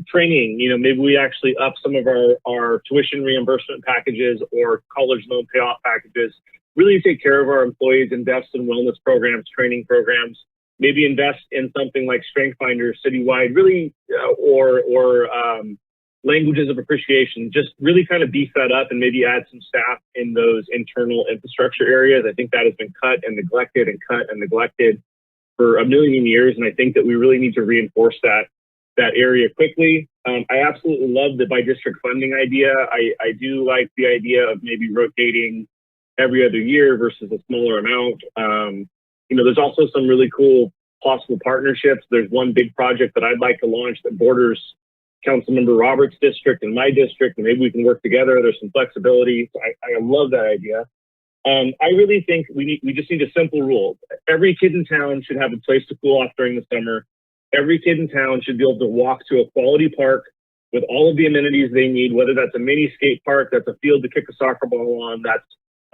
training. Maybe we actually up some of our tuition reimbursement packages or college loan payoff packages, really take care of our employees, invest in wellness programs, training programs, maybe invest in something like Strength Finder citywide, really, or languages of appreciation, just really kind of beef that up and maybe add some staff in those internal infrastructure areas. I think that has been cut and neglected for a million years. And I think that we really need to reinforce that area quickly. I absolutely love the by district funding idea. I do like the idea of maybe rotating every other year versus a smaller amount. There's also some really cool possible partnerships. There's one big project that I'd like to launch that borders Councilmember Roberts' district and my district, and maybe we can work together. There's some flexibility. I love that idea. I really think we just need a simple rule. Every kid in town should have a place to cool off during the summer. Every kid in town should be able to walk to a quality park with all of the amenities they need, whether that's a mini skate park, that's a field to kick a soccer ball on, that's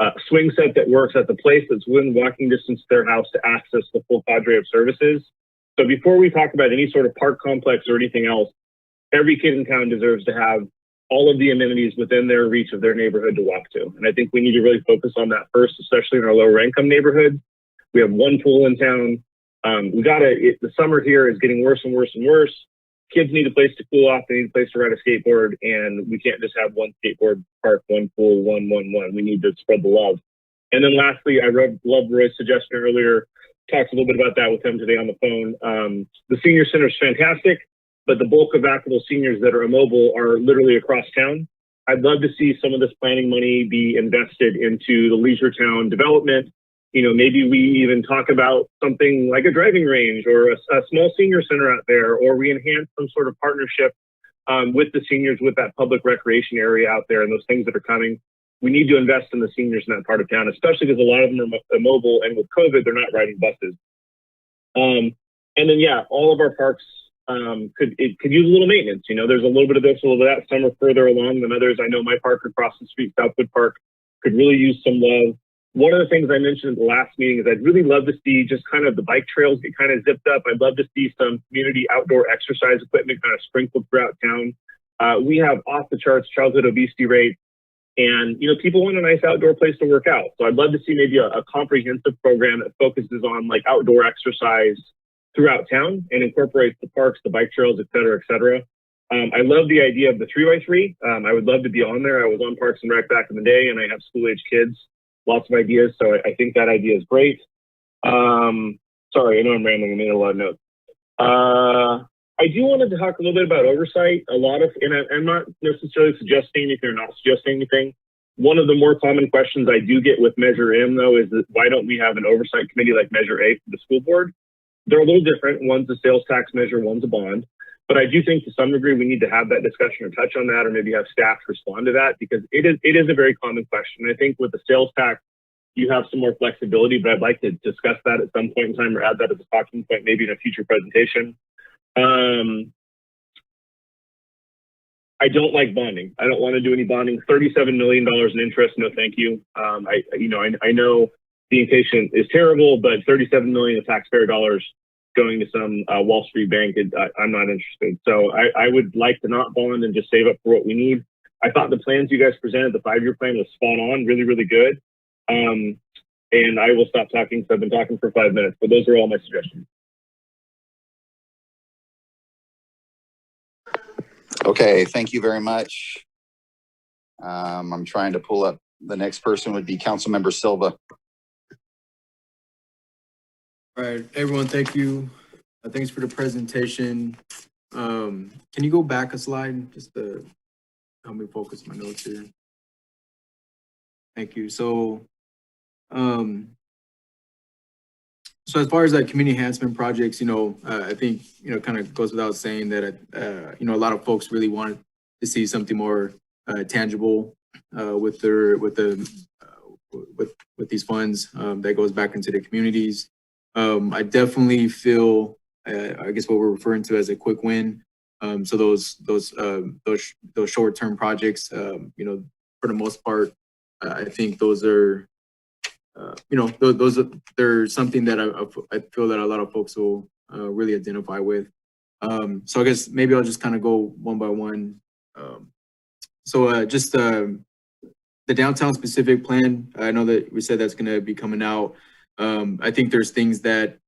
a swing set that works, that's a place that's within walking distance to their house to access the full cadre of services. So before we talk about any sort of park complex or anything else, every kid in town deserves to have all of the amenities within their reach of their neighborhood to walk to. And I think we need to really focus on that first, especially in our lower income neighborhoods. We have one pool in town. The summer here is getting worse and worse and worse. Kids need a place to cool off. They need a place to ride a skateboard. And we can't just have one skateboard park, one pool, one. We need to spread the love. And then lastly, I loved Roy's suggestion earlier talked a little bit about that with him today on the phone. The senior center is fantastic, but the bulk of Vacaville seniors that are immobile are literally across town. I'd love to see some of this planning money be invested into the leisure town development. You know, maybe we even talk about something like a driving range or a small senior center out there, or we enhance some sort of partnership with the seniors with that public recreation area out there and those things that are coming. We need to invest in the seniors in that part of town, especially because a lot of them are immobile, and with COVID, they're not riding buses. And then, yeah, all of our parks could use a little maintenance. You know, there's a little bit of this, a little bit of that. Some are further along than others. I know my park across the street, Southwood Park, could really use some love. One of the things I mentioned at the last meeting is I'd really love to see just kind of the bike trails get kind of zipped up. I'd love to see some community outdoor exercise equipment kind of sprinkled throughout town. We have off the charts childhood obesity rates, and you know, people want a nice outdoor place to work out. So I'd love to see maybe a comprehensive program that focuses on like outdoor exercise throughout town and incorporates the parks, the bike trails, et cetera, et cetera. I love the idea of the 3x3. I would love to be on there. I was on Parks and Rec back in the day, and I have school-age kids. Lots of ideas, so I think that idea is great. Sorry, I know I'm rambling. I made a lot of notes. I do want to talk a little bit about oversight. And I'm not necessarily suggesting anything or not suggesting anything. One of the more common questions I do get with Measure M, though, is that why don't we have an oversight committee like Measure A for the school board? They're a little different. One's a sales tax measure, one's a bond. But I do think to some degree we need to have that discussion or touch on that, or maybe have staff respond to that, because it is a very common question. I think with the sales tax, you have some more flexibility, but I'd like to discuss that at some point in time or add that as a talking point, maybe in a future presentation. I don't like bonding. I don't want to do any bonding. $37 million in interest, no thank you. I know the impatient is terrible, but $37 million of taxpayer dollars going to some Wall Street bank, I'm not interested. So I would like to not bond and just save up for what we need. I thought the plans you guys presented, the 5-year plan, was spot on, really, really good. And I will stop talking because I've been talking for 5 minutes, but those are all my suggestions. Okay, thank you very much. I'm trying to pull up, the next person would be Councilmember Silva. All right, everyone, thank you. Thanks for the presentation. Can you go back a slide just to help me focus my notes here? Thank you. So as far as like community enhancement projects, I think, kind of goes without saying that, a lot of folks really want to see something more tangible with these funds that goes back into the communities. I definitely feel, I guess what we're referring to as a quick win. So those short-term projects, for the most part, I think those are, they're something that I feel that a lot of folks will really identify with. So I guess maybe I'll just kind of go one by one. Just the downtown specific plan, I know that we said that's going to be coming out. I think there's things that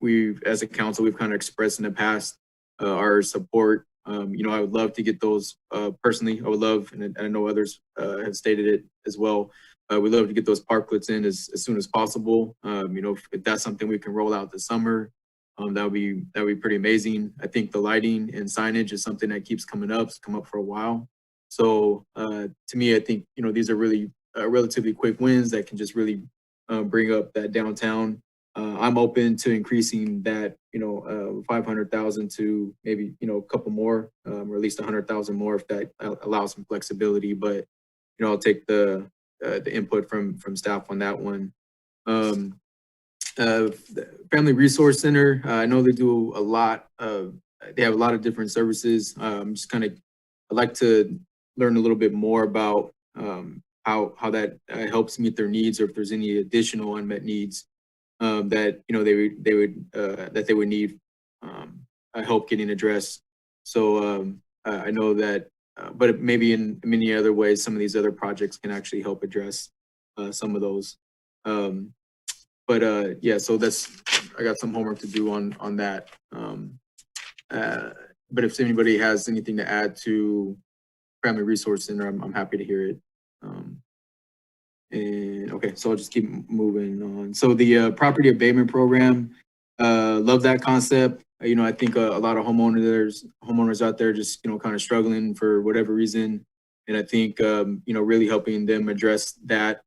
as a council, we've kind of expressed in the past, our support. I would love to get those personally. I would love, and I know others have stated it as well. We'd love to get those parklets in as soon as possible. If that's something we can roll out this summer, that would be pretty amazing. I think the lighting and signage is something that keeps coming up. It's come up for a while. So to me, I think these are really relatively quick wins that can just really bring up that downtown. I'm open to increasing that 500,000 to maybe a couple more, or at least 100,000 more if that allows some flexibility. But I'll take the input from staff on that one. The Family Resource Center, I know they do a lot of, they have a lot of different services. I'd like to learn a little bit more about how that helps meet their needs, or if there's any additional unmet needs that they would need help getting addressed. So I know that, but maybe in many other ways, some of these other projects can actually help address some of those. Yeah, so I got some homework to do on that. But if anybody has anything to add to Family Resource Center, I'm happy to hear it. And okay, so I'll just keep moving on. So the property abatement program, love that concept. You know, I think a lot of homeowners out there just, you know, kind of struggling for whatever reason. And I think, you know, really helping them address that,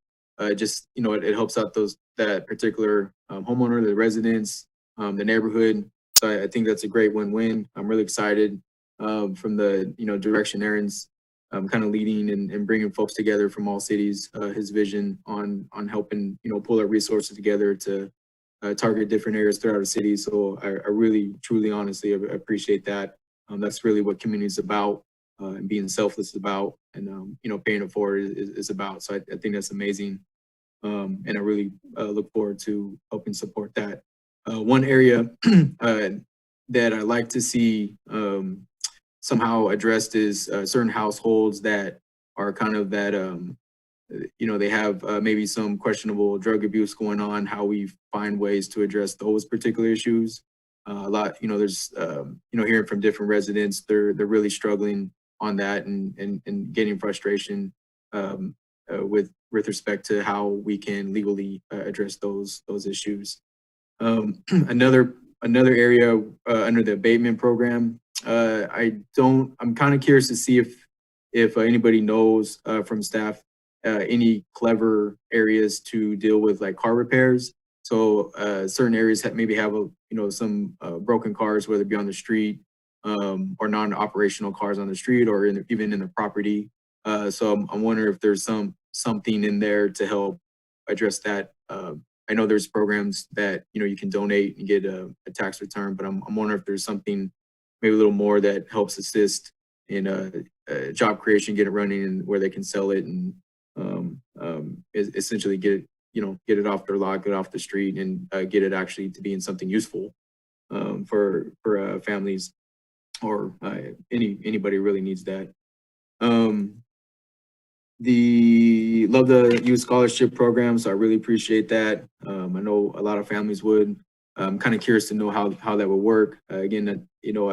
just, you know, it helps out that particular homeowner, the residents, the neighborhood. So I think that's a great win-win. I'm really excited from the, you know, direction Aaron's kind of leading and bringing folks together from all cities, his vision on helping, you know, pull our resources together to target different areas throughout the city. So I really, truly, honestly appreciate that. That's really what community is about, and being selfless is about, and you know, paying it forward is about. So I think that's amazing, and I really look forward to helping support that. One area that I like to see somehow addressed is certain households that are kind of that you know, they have maybe some questionable drug abuse going on, how we find ways to address those particular issues. A lot, you know, there's, you know, hearing from different residents, they're really struggling on that and getting frustration with respect to how we can legally address those issues. Another area under the abatement program, I'm kind of curious to see if anybody knows from staff any clever areas to deal with like car repairs. So certain areas maybe have you know, some broken cars, whether it be on the street or non-operational cars on the street or even in the property. So I'm wondering if there's something in there to help address that. I know there's programs that, you know, you can donate and get a tax return, but I'm wondering if there's something maybe a little more that helps assist in job creation, get it running, and where they can sell it and essentially get it off their lot, get it off the street, and get it actually to being something useful for families or anybody really needs that. Love the youth scholarship program, so I really appreciate that. I know a lot of families would. I'm kind of curious to know how that would work. Again, you know,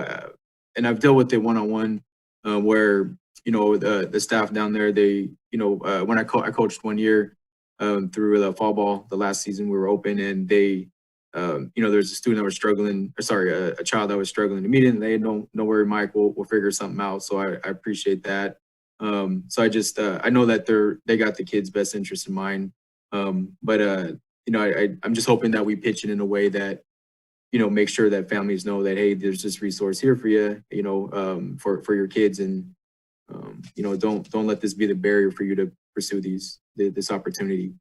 and I've dealt with it one-on-one where, you know, the staff down there, they, you know, when I coached 1 year through the fall ball, the last season we were open, and they, you know, there's a student that was struggling, or sorry, a child that was struggling to meet it, and they don't worry, Mike, we'll figure something out. So I appreciate that. So I just, I know that they got the kids' best interest in mind. But you know, I'm just hoping that we pitch it in a way that, you know, make sure that families know that, hey, there's this resource here for you, you know, for your kids, and you know, don't let this be the barrier for you to pursue this opportunity.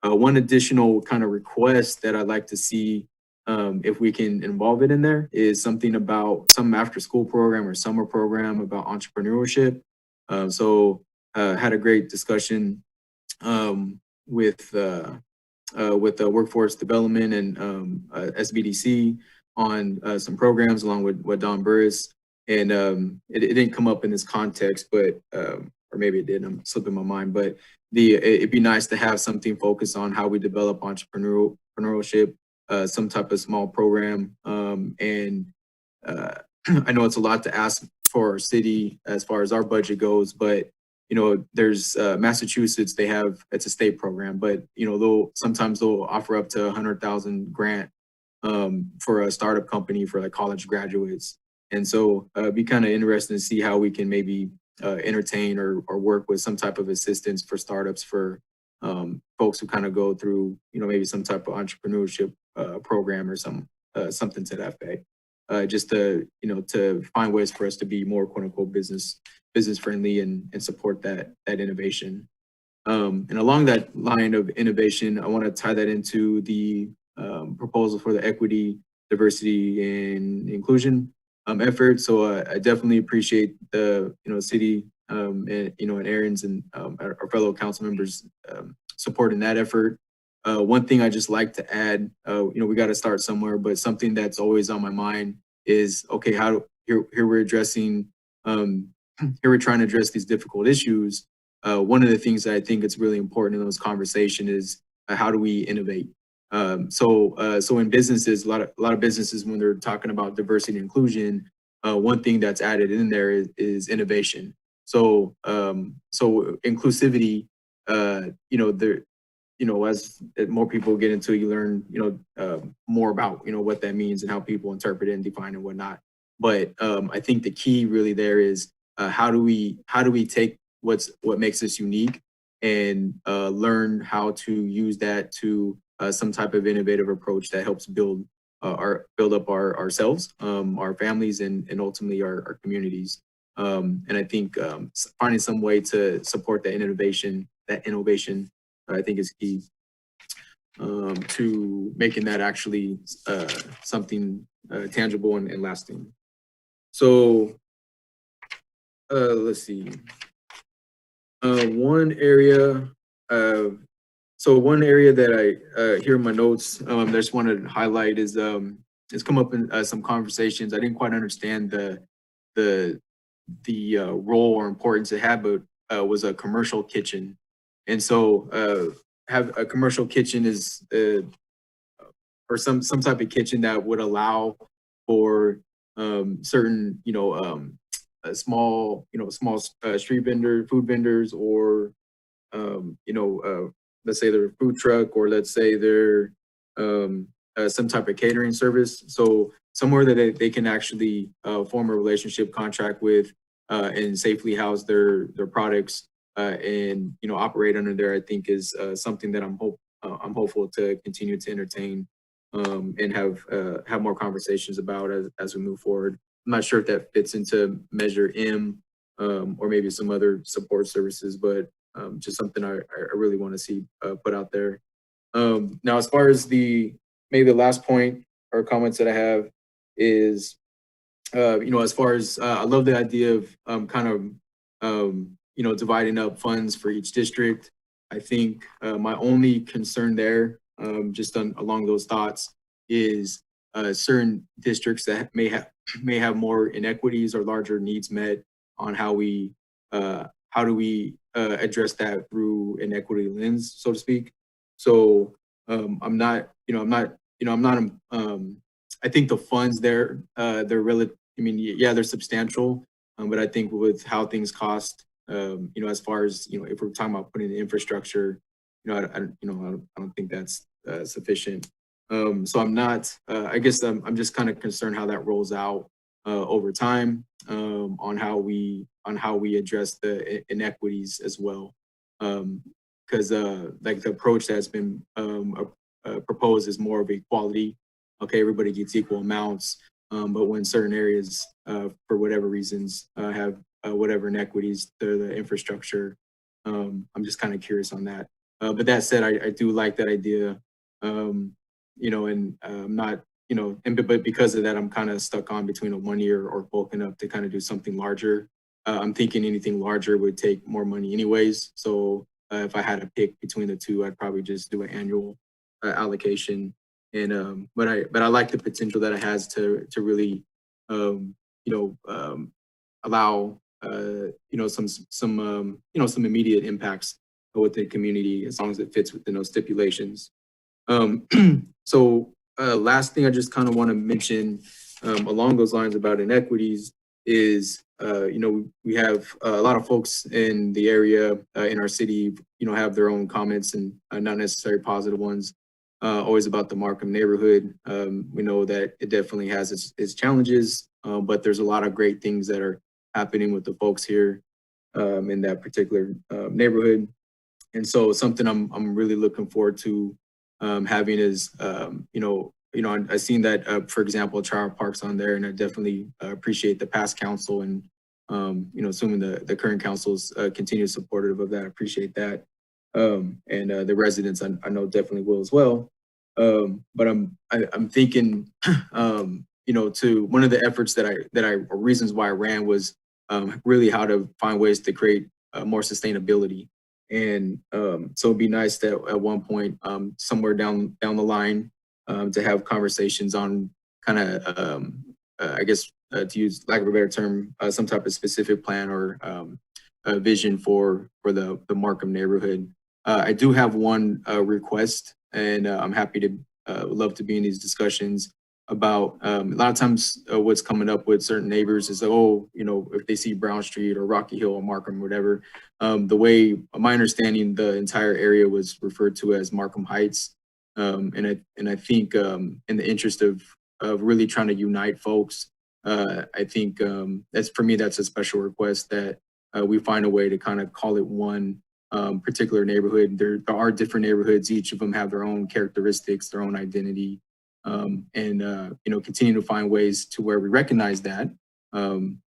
One additional kind of request that I'd like to see, if we can involve it in there, is something about some after school program or summer program about entrepreneurship. So had a great discussion with the workforce development and SBDC on some programs along with Don Burris. And it didn't come up in this context, but or maybe it did, I'm slipping my mind, but it'd be nice to have something focused on how we develop entrepreneurship, some type of small program. And I know it's a lot to ask for our city as far as our budget goes, but you know, there's Massachusetts, it's a state program, but you know, sometimes they'll offer up to 100,000 grant for a startup company for like college graduates. And so it'd be kind of interesting to see how we can maybe entertain or work with some type of assistance for startups for folks who kind of go through, you know, maybe some type of entrepreneurship program or something to that effect. Just to, you know, to find ways for us to be more quote unquote business friendly and support that innovation. And along that line of innovation, I want to tie that into the proposal for the equity, diversity, and inclusion effort. So I definitely appreciate the, you know, city and, you know, and Aaron's and our fellow council members supporting that effort. One thing I just like to add, you know, we got to start somewhere, but something that's always on my mind is, okay, here we're addressing, here we're trying to address these difficult issues. One of the things that I think it's really important in those conversations is how do we innovate? So in businesses, a lot of businesses, when they're talking about diversity and inclusion, one thing that's added in there is innovation. So inclusivity, you know, as more people get into it, you learn, more about, what that means and how people interpret it and define and whatnot. But I think the key really there is how do we take what makes us unique and learn how to use that to some type of innovative approach that helps build up ourselves, our families, and ultimately our communities. And I think finding some way to support that innovation, I think is key to making that actually something tangible and lasting. So let's see. One area that I hear in my notes, I just wanted to highlight is it's come up in some conversations. I didn't quite understand the role or importance it had, but was a commercial kitchen. And so have a commercial kitchen is or some type of kitchen that would allow for certain small street food vendors, or let's say they're a food truck, or let's say they're some type of catering service. So somewhere that they can actually form a relationship contract with and safely house their products and operate under there, I think is something that I'm hopeful to continue to entertain and have more conversations about as we move forward. I'm not sure if that fits into Measure M or maybe some other support services, but just something I really want to see put out there. Now, as far as maybe the last point or comments that I have is, as far as I love the idea of kind of dividing up funds for each district. I think my only concern there, just along those thoughts, is certain districts that may have more inequities or larger needs met on how do we address that through an equity lens, so to speak. So I think the funds there, they're really, they're substantial, but I think with how things cost, as far as, if we're talking about putting the infrastructure, I don't think that's sufficient. So I'm not, I guess I'm just kind of concerned how that rolls out over time on how we address the inequities as well. Because like the approach that's been proposed is more of equality. Okay, everybody gets equal amounts, but when certain areas, for whatever reasons, have whatever inequities to the infrastructure, I'm just kind of curious on that. But that said, I do like that idea, and I'm not, but because of that, I'm kind of stuck on between a 1 year or bulking up to kind of do something larger. I'm thinking anything larger would take more money anyways. So if I had to pick between the two, I'd probably just do an annual allocation. And but I like the potential that it has to really allow some immediate impacts with the community as long as it fits within those stipulations. So last thing I just kind of want to mention along those lines about inequities is we have a lot of folks in the area in our city have their own comments and not necessarily positive ones. Always about the Markham neighborhood. We know that it definitely has its challenges, but there's a lot of great things that are happening with the folks here in that particular neighborhood. And so something I'm really looking forward to having is, I've seen that, for example, Trial Park's on there, and I definitely appreciate the past council and, assuming the current council's continued supportive of that, I appreciate that. And the residents I know definitely will as well. But I'm thinking, to one of the efforts or reasons why I ran was really how to find ways to create more sustainability. And so it'd be nice that at one point, somewhere down the line, to have conversations on kind of, I guess, to use lack of a better term, some type of specific plan or a vision for the Markham neighborhood. I do have one request, and I'm happy to love to be in these discussions. about a lot of times what's coming up with certain neighbors is, oh, you know, if they see Brown Street or Rocky Hill or Markham or whatever, the way my understanding, the entire area was referred to as Markham Heights. And I think in the interest of really trying to unite folks, I think that's, for me, that's a special request that we find a way to kind of call it one particular neighborhood. There are different neighborhoods. Each of them have their own characteristics, their own identity. And you know, continue to find ways to where we recognize that, and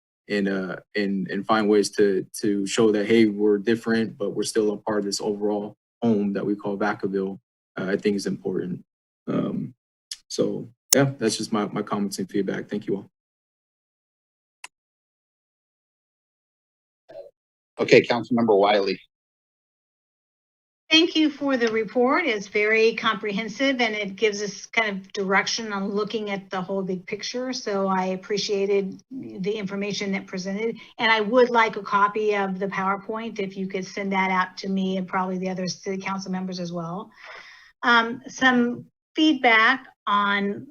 find ways to show that, hey, we're different, but we're still a part of this overall home that we call Vacaville. I think is important. So yeah, that's just my comments and feedback. Thank you all. Okay, Councilmember Wiley. Thank you for the report. It's very comprehensive and it gives us kind of direction on looking at the whole big picture. So I appreciated the information that presented, and I would like a copy of the PowerPoint if you could send that out to me and probably the other city council members as well. Some feedback on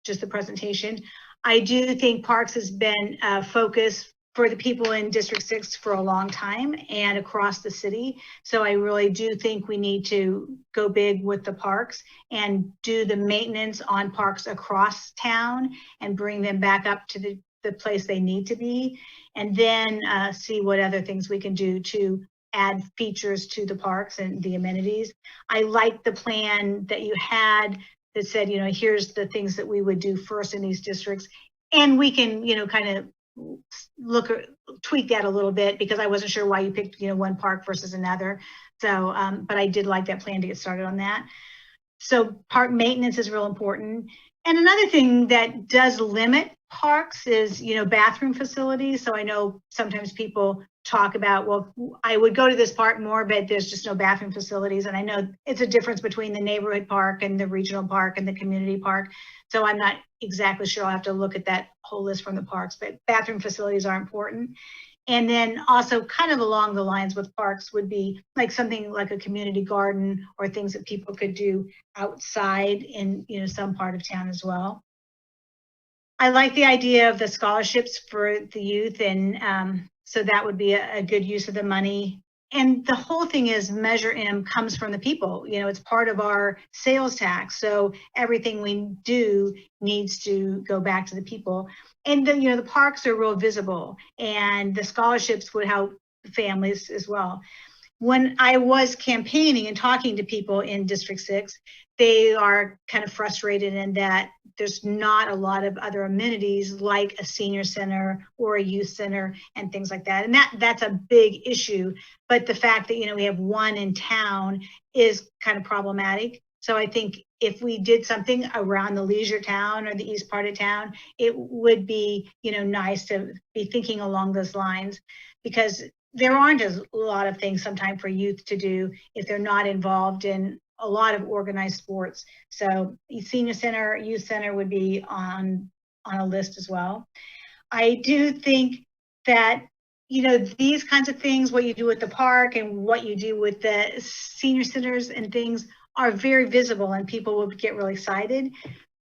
just the presentation. I do think parks has been a focus for the people in District 6 for a long time and across the city. So I really do think we need to go big with the parks and do the maintenance on parks across town and bring them back up to the place they need to be. And then see what other things we can do to add features to the parks and the amenities. I like the plan that you had that said, you know, here's the things that we would do first in these districts. And we can, you know, kind of tweak that a little bit, because I wasn't sure why you picked, you know, one park versus another. So, but I did like that plan to get started on that. So park maintenance is real important. And another thing that does limit parks is, you know, bathroom facilities. So I know sometimes people talk about, well, I would go to this park more, but there's just no bathroom facilities. And I know it's a difference between the neighborhood park and the regional park and the community park. So I'm not exactly sure. I'll have to look at that whole list from the parks, but bathroom facilities are important. And then also kind of along the lines with parks would be like something like a community garden or things that people could do outside in, you know, some part of town as well. I like the idea of the scholarships for the youth, and so that would be a good use of the money. And the whole thing is Measure M comes from the people. You know, it's part of our sales tax. So everything we do needs to go back to the people. And then, you know, the parks are real visible, and the scholarships would help families as well. When I was campaigning and talking to people in District 6, they are kind of frustrated in that there's not a lot of other amenities like a senior center or a youth center and things like that. And that's a big issue. But the fact that, you know, we have one in town is kind of problematic. So I think if we did something around the leisure town or the east part of town, it would be, you know, nice to be thinking along those lines, because there aren't a lot of things sometimes for youth to do if they're not involved in a lot of organized sports. So senior center, youth center would be on a list as well. I do think that, you know, these kinds of things, what you do with the park and what you do with the senior centers and things are very visible, and people will get really excited.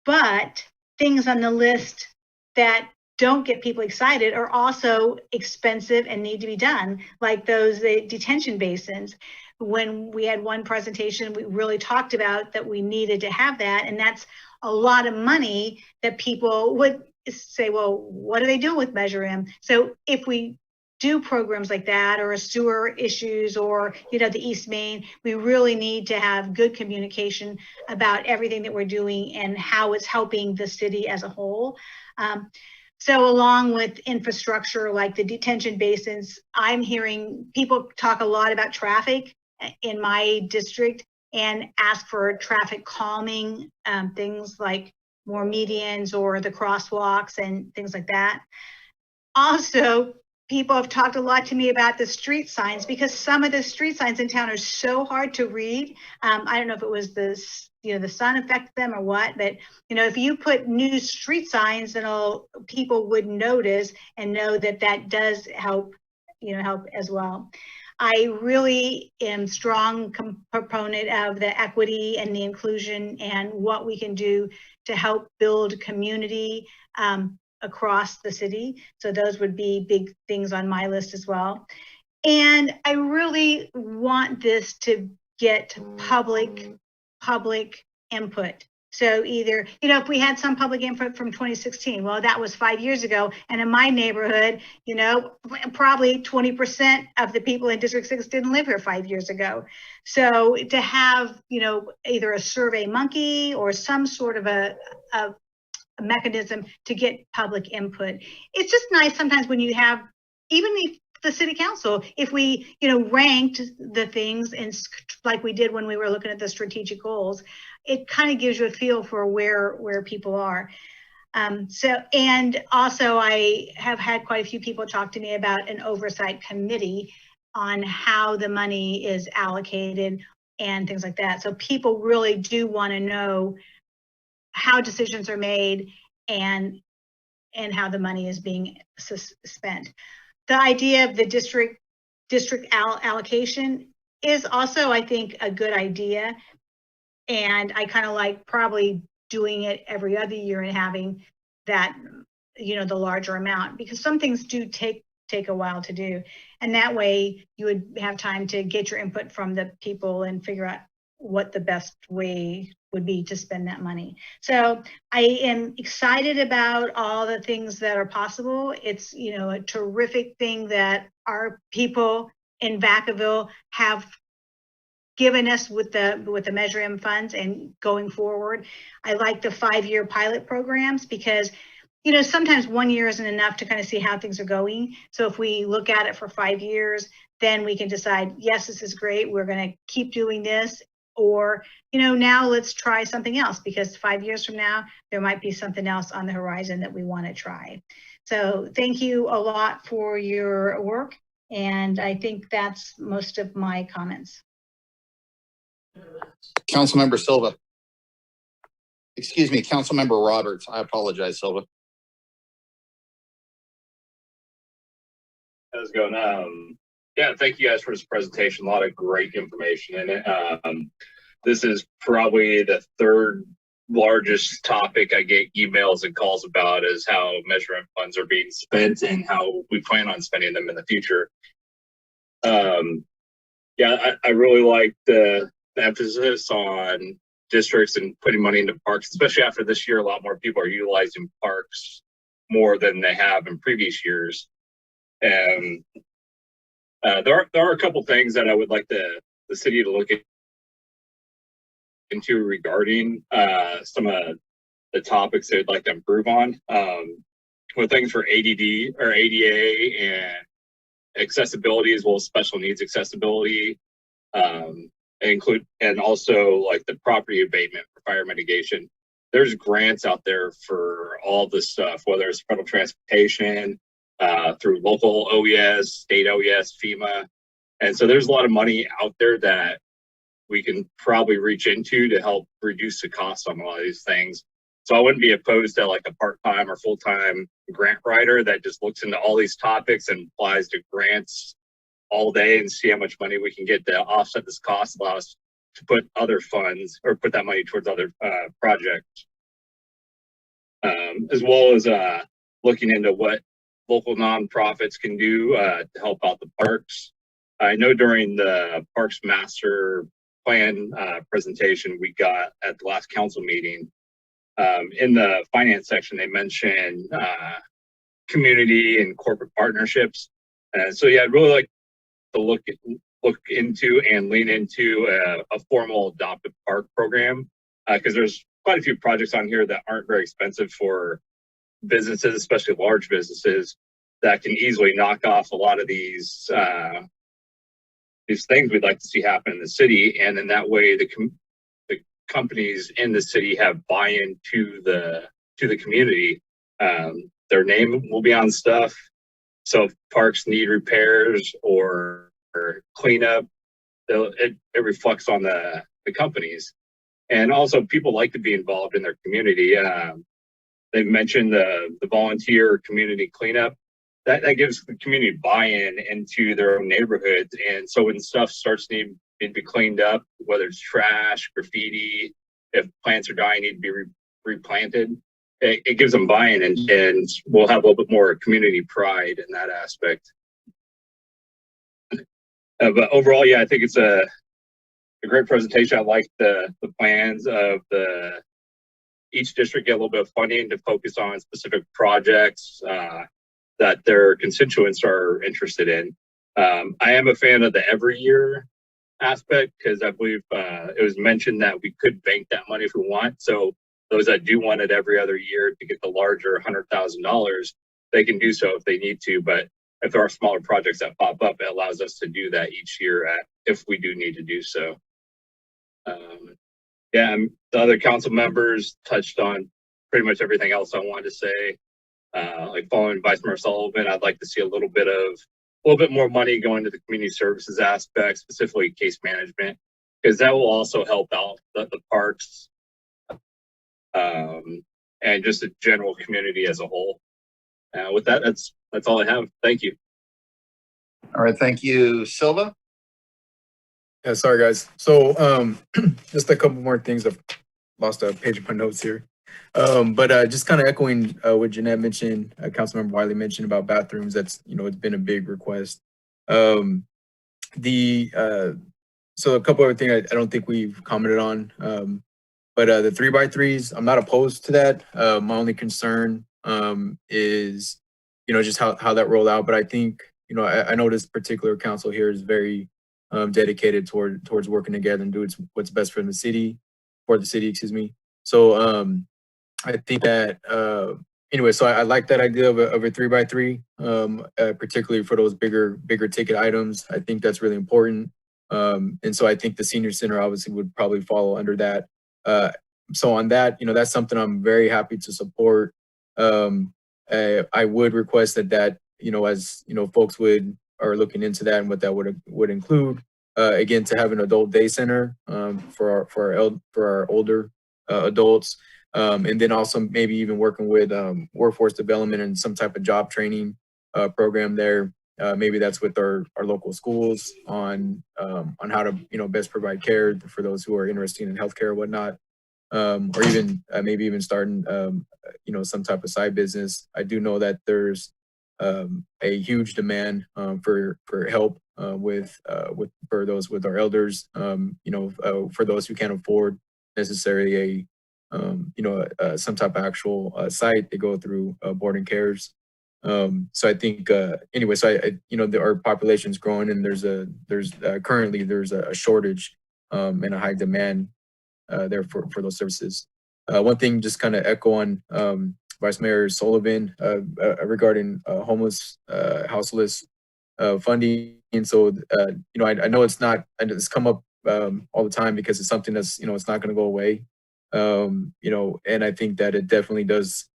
But things on the list that don't get people excited are also expensive and need to be done, like those detention basins. When we had one presentation, we really talked about that we needed to have that, and that's a lot of money that people would say, well, what do they do with Measure M? So if we do programs like that, or sewer issues, or, you know, the East Main, we really need to have good communication about everything that we're doing and how it's helping the city as a whole. So along with infrastructure like the detention basins, I'm hearing people talk a lot about traffic in my district and ask for traffic calming, things like more medians or the crosswalks and things like that. Also, people have talked a lot to me about the street signs, because some of the street signs in town are so hard to read. I don't know if it was this, you know, the sun affected them or what, but, you know, if you put new street signs, then people would notice and know that that does help help as well. I really am strong proponent of the equity and the inclusion and what we can do to help build community across the city. So those would be big things on my list as well. And I really want this to get public input. So either, if we had some public input from 2016, well, that was 5 years ago. And in my neighborhood, probably 20% of the people in District 6 didn't live here 5 years ago. So to have, either a survey monkey or some sort of a mechanism to get public input. It's just nice sometimes when you have, even if the city council, if we, ranked the things and like we did when we were looking at the strategic goals, it kind of gives you a feel for where people are. And also I have had quite a few people talk to me about an oversight committee on how the money is allocated and things like that. So people really do want to know how decisions are made and how the money is being spent. The idea of the district allocation is also, I think, a good idea. And I kind of like probably doing it every other year and having that, the larger amount, because some things do take a while to do. And that way you would have time to get your input from the people and figure out what the best way would be to spend that money. So I am excited about all the things that are possible. It's, a terrific thing that our people in Vacaville have given us with the Measure M funds and going forward. I like the 5-year pilot programs because, sometimes 1 year isn't enough to kind of see how things are going. So if we look at it for 5 years, then we can decide, yes, this is great. We're going to keep doing this. Or, now let's try something else, because 5 years from now, there might be something else on the horizon that we want to try. So thank you a lot for your work. And I think that's most of my comments. Councilmember Silva. Excuse me, Councilmember Roberts. I apologize, Silva. How's it going? Yeah, thank you guys for this presentation. A lot of great information in it. This is probably the third largest topic I get emails and calls about, is how Measure M funds are being spent and how we plan on spending them in the future. Yeah, I really like the emphasis on districts and putting money into parks, especially after this year. A lot more people are utilizing parks more than they have in previous years. And there are a couple things that I would like the city to look into regarding some of the topics they'd like to improve on. With things for ADD or ADA and accessibility, as well as special needs accessibility, and also like the property abatement for fire mitigation. There's grants out there for all this stuff, whether it's federal transportation, through local OES, state OES, FEMA. And so there's a lot of money out there that we can probably reach into to help reduce the cost on a lot of these things. So I wouldn't be opposed to like a part-time or full-time grant writer that just looks into all these topics and applies to grants all day and see how much money we can get to offset this cost, allow us to put other funds or put that money towards other projects. As well as looking into what local nonprofits can do to help out the parks. I know during the Parks Master Plan presentation we got at the last council meeting, in the finance section, they mentioned community and corporate partnerships. So yeah, I'd really like to look into and lean into a formal adoptive park program, because there's quite a few projects on here that aren't very expensive for businesses, especially large businesses, that can easily knock off a lot of these things we'd like to see happen in the city. And in that way, the companies in the city have buy-in to the community. Their name will be on stuff. So if parks need repairs or cleanup, it reflects on the companies. And also people like to be involved in their community. They've mentioned the volunteer community cleanup. that gives the community buy-in into their own neighborhoods. And so when stuff starts to need to be cleaned up, whether it's trash, graffiti, if plants are dying, need to be replanted, it gives them buy-in, and we'll have a little bit more community pride in that aspect. But overall, yeah, I think it's a great presentation. I like the plans of each district get a little bit of funding to focus on specific projects that their constituents are interested in. I am a fan of the every year aspect because I believe it was mentioned that we could bank that money if we want. So those that do want it every other year to get the larger $100,000, they can do so if they need to. But if there are smaller projects that pop up, it allows us to do that each year if we do need to do so. Yeah, the other council members touched on pretty much everything else I wanted to say. Like following Vice Mayor Sullivan, I'd like to see a little bit more money going to the community services aspect, specifically case management, because that will also help out the parks and just the general community as a whole. With that, that's all I have. Thank you. All right, thank you, Silva. Yeah, sorry guys. So just a couple more things. I've lost a page of my notes here. But just kind of echoing what Jeanette mentioned, Councilmember Wiley mentioned about bathrooms. That's, it's been a big request. So a couple other things I don't think we've commented on. But the 3x3s, I'm not opposed to that. My only concern is, just how that rolled out. But I think, I know this particular council here is very dedicated towards working together and doing what's best for the city, excuse me. So I think that anyway, so I like that idea of a 3x3, particularly for those bigger ticket items. I think that's really important. And so I think the senior center obviously would probably fall under that. So on that, that's something I'm very happy to support. I would request that as folks are looking into that and what that would include, again, to have an adult day center for our older adults, and then also maybe even working with workforce development and some type of job training program there. Maybe that's with our local schools on how to best provide care for those who are interested in healthcare or whatnot, or even maybe even starting some type of side business. I do know that there's a huge demand for help for those with our elders, for those who can't afford necessarily some type of actual site. They go through boarding cares. So I think anyway, so our population is growing, and there's currently a shortage and a high demand there for those services. One thing, just kind of echo on Vice Mayor Sullivan regarding homeless, houseless funding. And so, I know it's come up all the time because it's something that's, it's not going to go away. And I think that it definitely does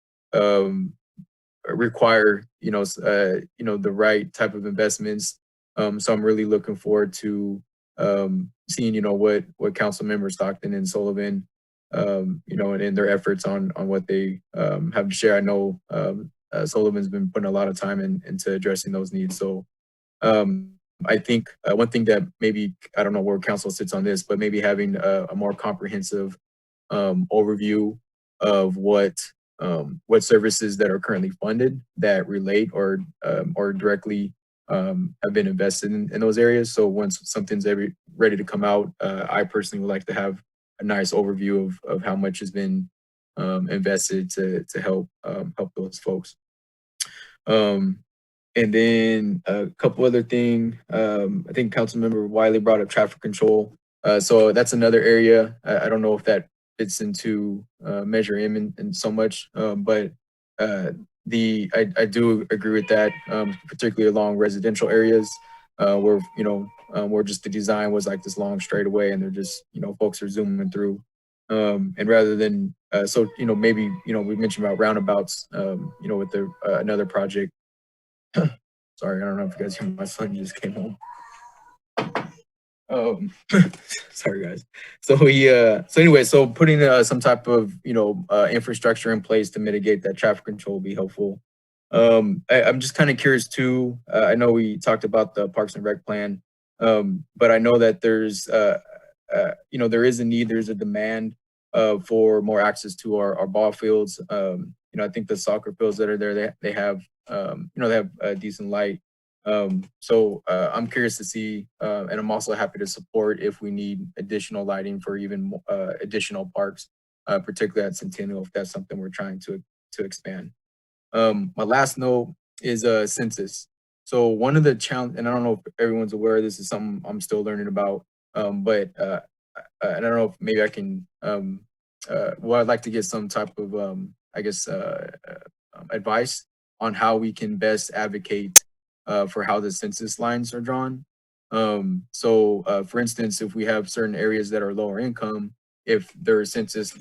require, the right type of investments. So I'm really looking forward to seeing, what council members Stockton and Sullivan, and their efforts on what they have to share. I know Sullivan's been putting a lot of time into addressing those needs. So I think one thing that maybe, I don't know where council sits on this, but maybe having a more comprehensive overview of what services that are currently funded that relate or directly have been invested in those areas. So once something's ready to come out, I personally would like to have a nice overview of how much has been invested to help those folks. And then a couple other things. I think Councilmember Wiley brought up traffic control. So that's another area. I don't know if that fits into Measure M in so much, but I do agree with that, particularly along residential areas where where just the design was like this long straightaway, and they're just folks are zooming through, and rather than maybe we mentioned about roundabouts, with the another project. Sorry, I don't know if you guys hear my son just came home. Sorry guys. So so putting some type of infrastructure in place to mitigate that traffic control will be helpful. I'm just kind of curious too. I know we talked about the Parks and Rec plan, but I know that there's, there is a need, there's a demand for more access to our ball fields. I think the soccer fields that are there, they have, they have a decent light. So I'm curious to see, and I'm also happy to support if we need additional lighting for even additional parks, particularly at Centennial, if that's something we're trying to expand. My last note is census. So one of the challenge, and I don't know if everyone's aware, this is something I'm still learning about, but and I don't know if maybe I can, I'd like to get some type of, advice on how we can best advocate for how the census lines are drawn. For instance, if we have certain areas that are lower income, if their census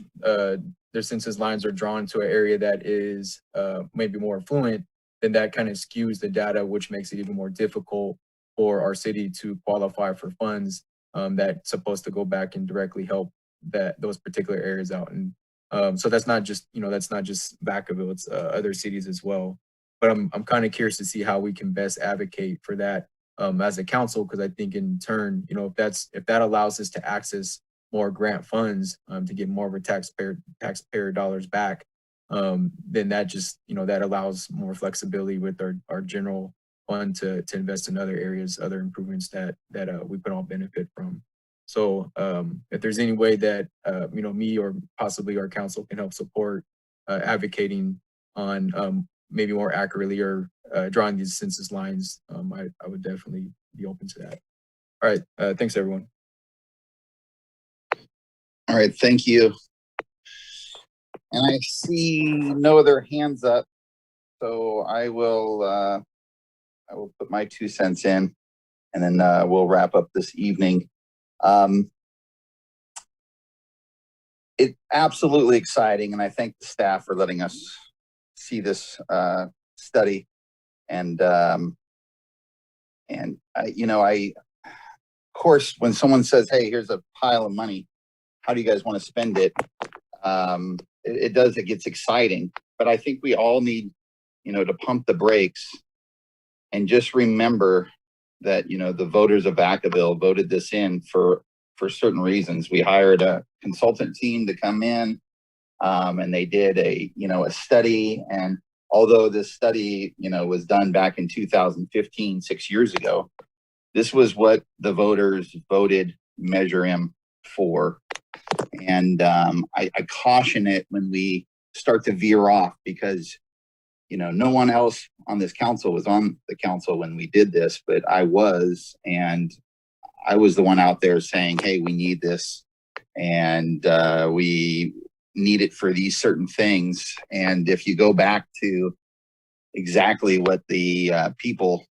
lines are drawn to an area that is maybe more affluent, then that kind of skews the data, which makes it even more difficult for our city to qualify for funds that's supposed to go back and directly help those particular areas out. And so that's not just Vacaville, it's other cities as well. But I'm kind of curious to see how we can best advocate for that as a council, because I think in turn, if that allows us to access more grant funds to get more of our taxpayer dollars back, then that just, that allows more flexibility with our general fund to invest in other areas, other improvements that we can all benefit from. So if there's any way that, me or possibly our council can help support advocating on maybe more accurately or drawing these census lines, I would definitely be open to that. All right, thanks everyone. All right, thank you. And I see no other hands up, so I will put my 2 cents in, and then we'll wrap up this evening. It's absolutely exciting, and I thank the staff for letting us see this study. And of course, when someone says, "Hey, here's a pile of money, how do you guys want to spend it?" It gets exciting, but I think we all need, to pump the brakes and just remember that, the voters of Vacaville voted this in for certain reasons. We hired a consultant team to come in, and they did a study. And although this study, was done back in 2015, 6 years ago, this was what the voters voted Measure M for. And I caution it when we start to veer off, because no one else on this council was on the council when we did this, but I was, and I was the one out there saying, "Hey, we need this, and we need it for these certain things." And if you go back to exactly what the people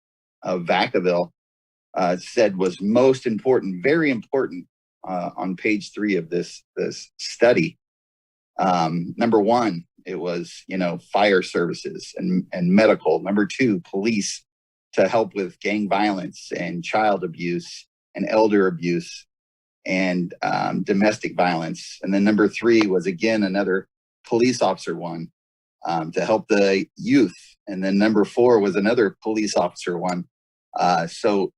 of Vacaville said was most important, very important, on page 3 of this study, number 1, it was, fire services and medical. Number 2, police, to help with gang violence and child abuse and elder abuse and domestic violence. And then number 3 was, again, another police officer one, to help the youth. And then number 4 was another police officer one. So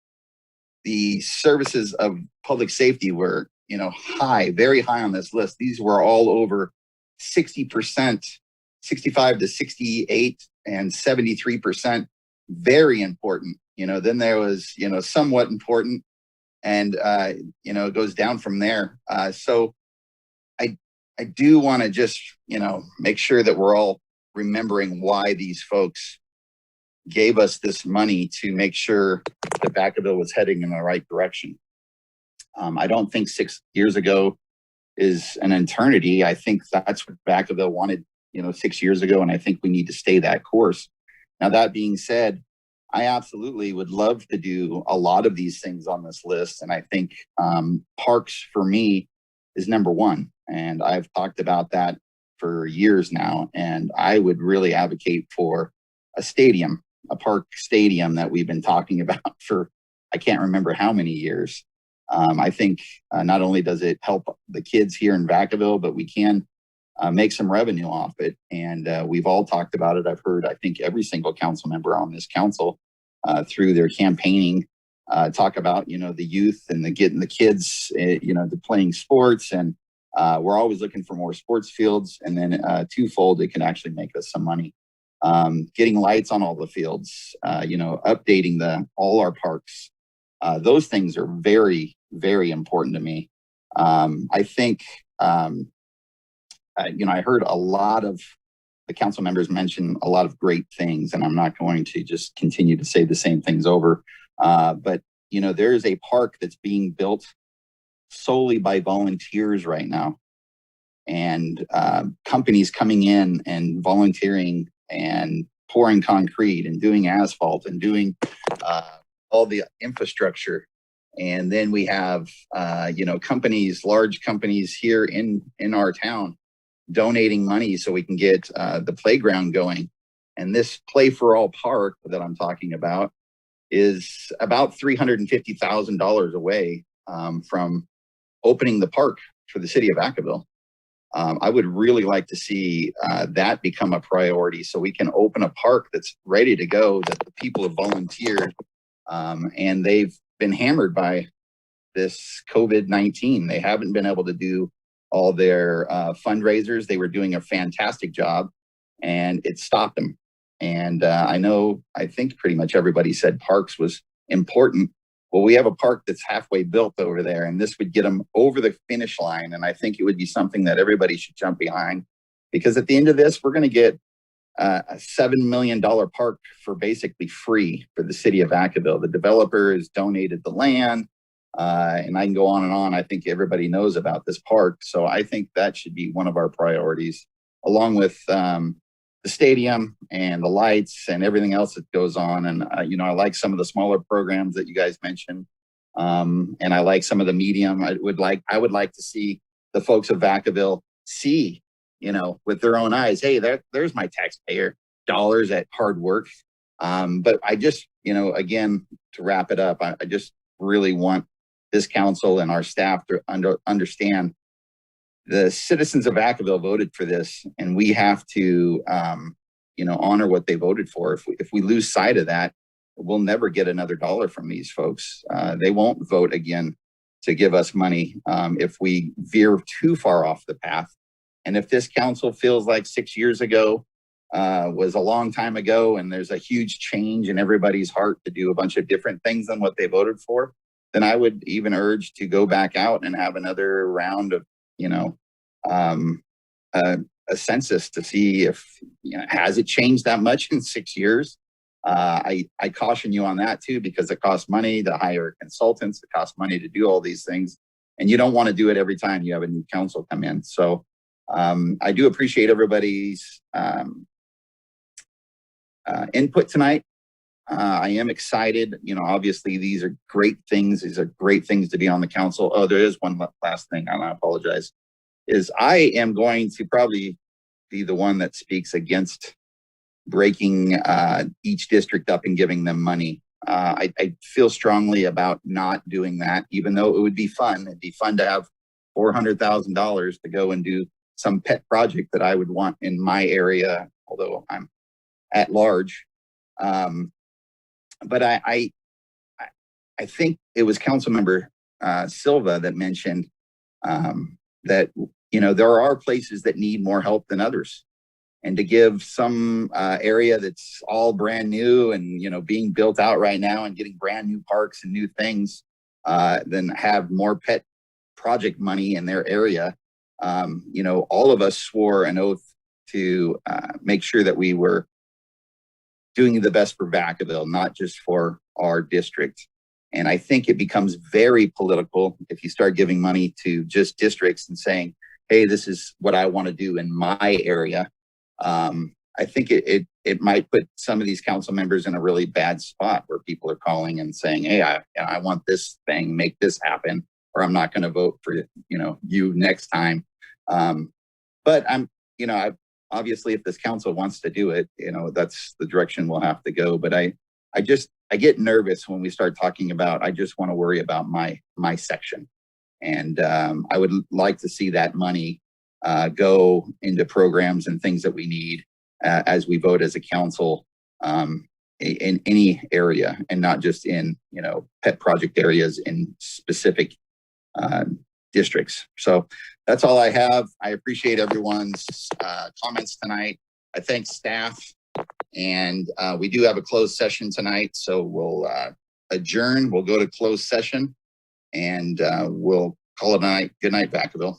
the services of public safety were, high, very high on this list. These were all over 60%, 65 to 68 and 73%, very important. Then there was, somewhat important, and, it goes down from there. So I do want to just, make sure that we're all remembering why these folks gave us this money to make sure that Vacaville was heading in the right direction. I don't think 6 years ago is an eternity. I think that's what Vacaville wanted, 6 years ago, and I think we need to stay that course. Now, that being said, I absolutely would love to do a lot of these things on this list, and I think parks for me is number 1, and I've talked about that for years now, and I would really advocate for a stadium, a park stadium that we've been talking about for I can't remember how many years. I think not only does it help the kids here in Vacaville, but we can make some revenue off it. And we've all talked about it. I've heard, I think, every single council member on this council through their campaigning talk about, you know, the youth and the getting the kids, you know, to playing sports. And we're always looking for more sports fields. And then twofold, it can actually make us some money. Getting lights on all the fields, you know, updating all our parks. Those things are very, very important to me. I think, you know, I heard a lot of the council members mention a lot of great things, and I'm not going to just continue to say the same things over. But, you know, there is a park that's being built solely by volunteers right now. And companies coming in and volunteering and pouring concrete and doing asphalt and doing all the infrastructure. And then we have, you know, companies, large companies here in our town donating money so we can get the playground going. And this Play for All Park that I'm talking about is about $350,000 away from opening the park for the city of Vacaville. I would really like to see that become a priority so we can open a park that's ready to go, that the people have volunteered, and they've been hammered by this COVID-19. They haven't been able to do all their fundraisers. They were doing a fantastic job and it stopped them. And I think pretty much everybody said parks was important. Well, we have a park that's halfway built over there, and this would get them over the finish line. And I think it would be something that everybody should jump behind, because at the end of this, we're going to get a $7 million park for basically free for the city of Vacaville. The developer has donated the land, and I can go on and on. I think everybody knows about this park. So I think that should be one of our priorities, along with the stadium and the lights and everything else that goes on. And, you know, I like some of the smaller programs that you guys mentioned. And I like some of the medium. I would like to see the folks of Vacaville see, you know, with their own eyes, hey, there's my taxpayer dollars at hard work. But I just, you know, again, to wrap it up, I just really want this council and our staff to understand the citizens of Vacaville voted for this, and we have to, you know, honor what they voted for. If we lose sight of that, we'll never get another dollar from these folks. They won't vote again to give us money if we veer too far off the path. And if this council feels like 6 years ago was a long time ago, and there's a huge change in everybody's heart to do a bunch of different things than what they voted for, then I would even urge to go back out and have another round of, you know, a census to see if, you know, has it changed that much in 6 years? I caution you on that too, because it costs money to hire consultants. It costs money to do all these things, and you don't want to do it every time you have a new council come in. So I do appreciate everybody's input tonight. I am excited. You know, obviously these are great things. These are great things to be on the council. Oh, there is one last thing, and I apologize, is I am going to probably be the one that speaks against breaking each district up and giving them money. I feel strongly about not doing that, even though it would be fun. It'd be fun to have $400,000 to go and do some pet project that I would want in my area, although I'm at large. But I think it was Councilmember Silva that mentioned that, you know, there are places that need more help than others. And to give some area that's all brand new and, you know, being built out right now and getting brand new parks and new things, then have more pet project money in their area. You know, all of us swore an oath to make sure that we were doing the best for Vacaville, not just for our district. And I think it becomes very political if you start giving money to just districts and saying, hey, this is what I want to do in my area. I think it might put some of these council members in a really bad spot where people are calling and saying, hey, I want this thing, make this happen, or I'm not going to vote for, you know, you next time. But I'm, you know, obviously if this council wants to do it, you know, that's the direction we'll have to go. But I get nervous when we start talking about, I just want to worry about my section. And I would like to see that money go into programs and things that we need as we vote as a council in any area, and not just in, you know, pet project areas in specific districts. So that's all I have. I appreciate everyone's comments tonight. I thank staff, and we do have a closed session tonight, so we'll adjourn. We'll go to closed session, and we'll call it a night. Good night, Vacaville.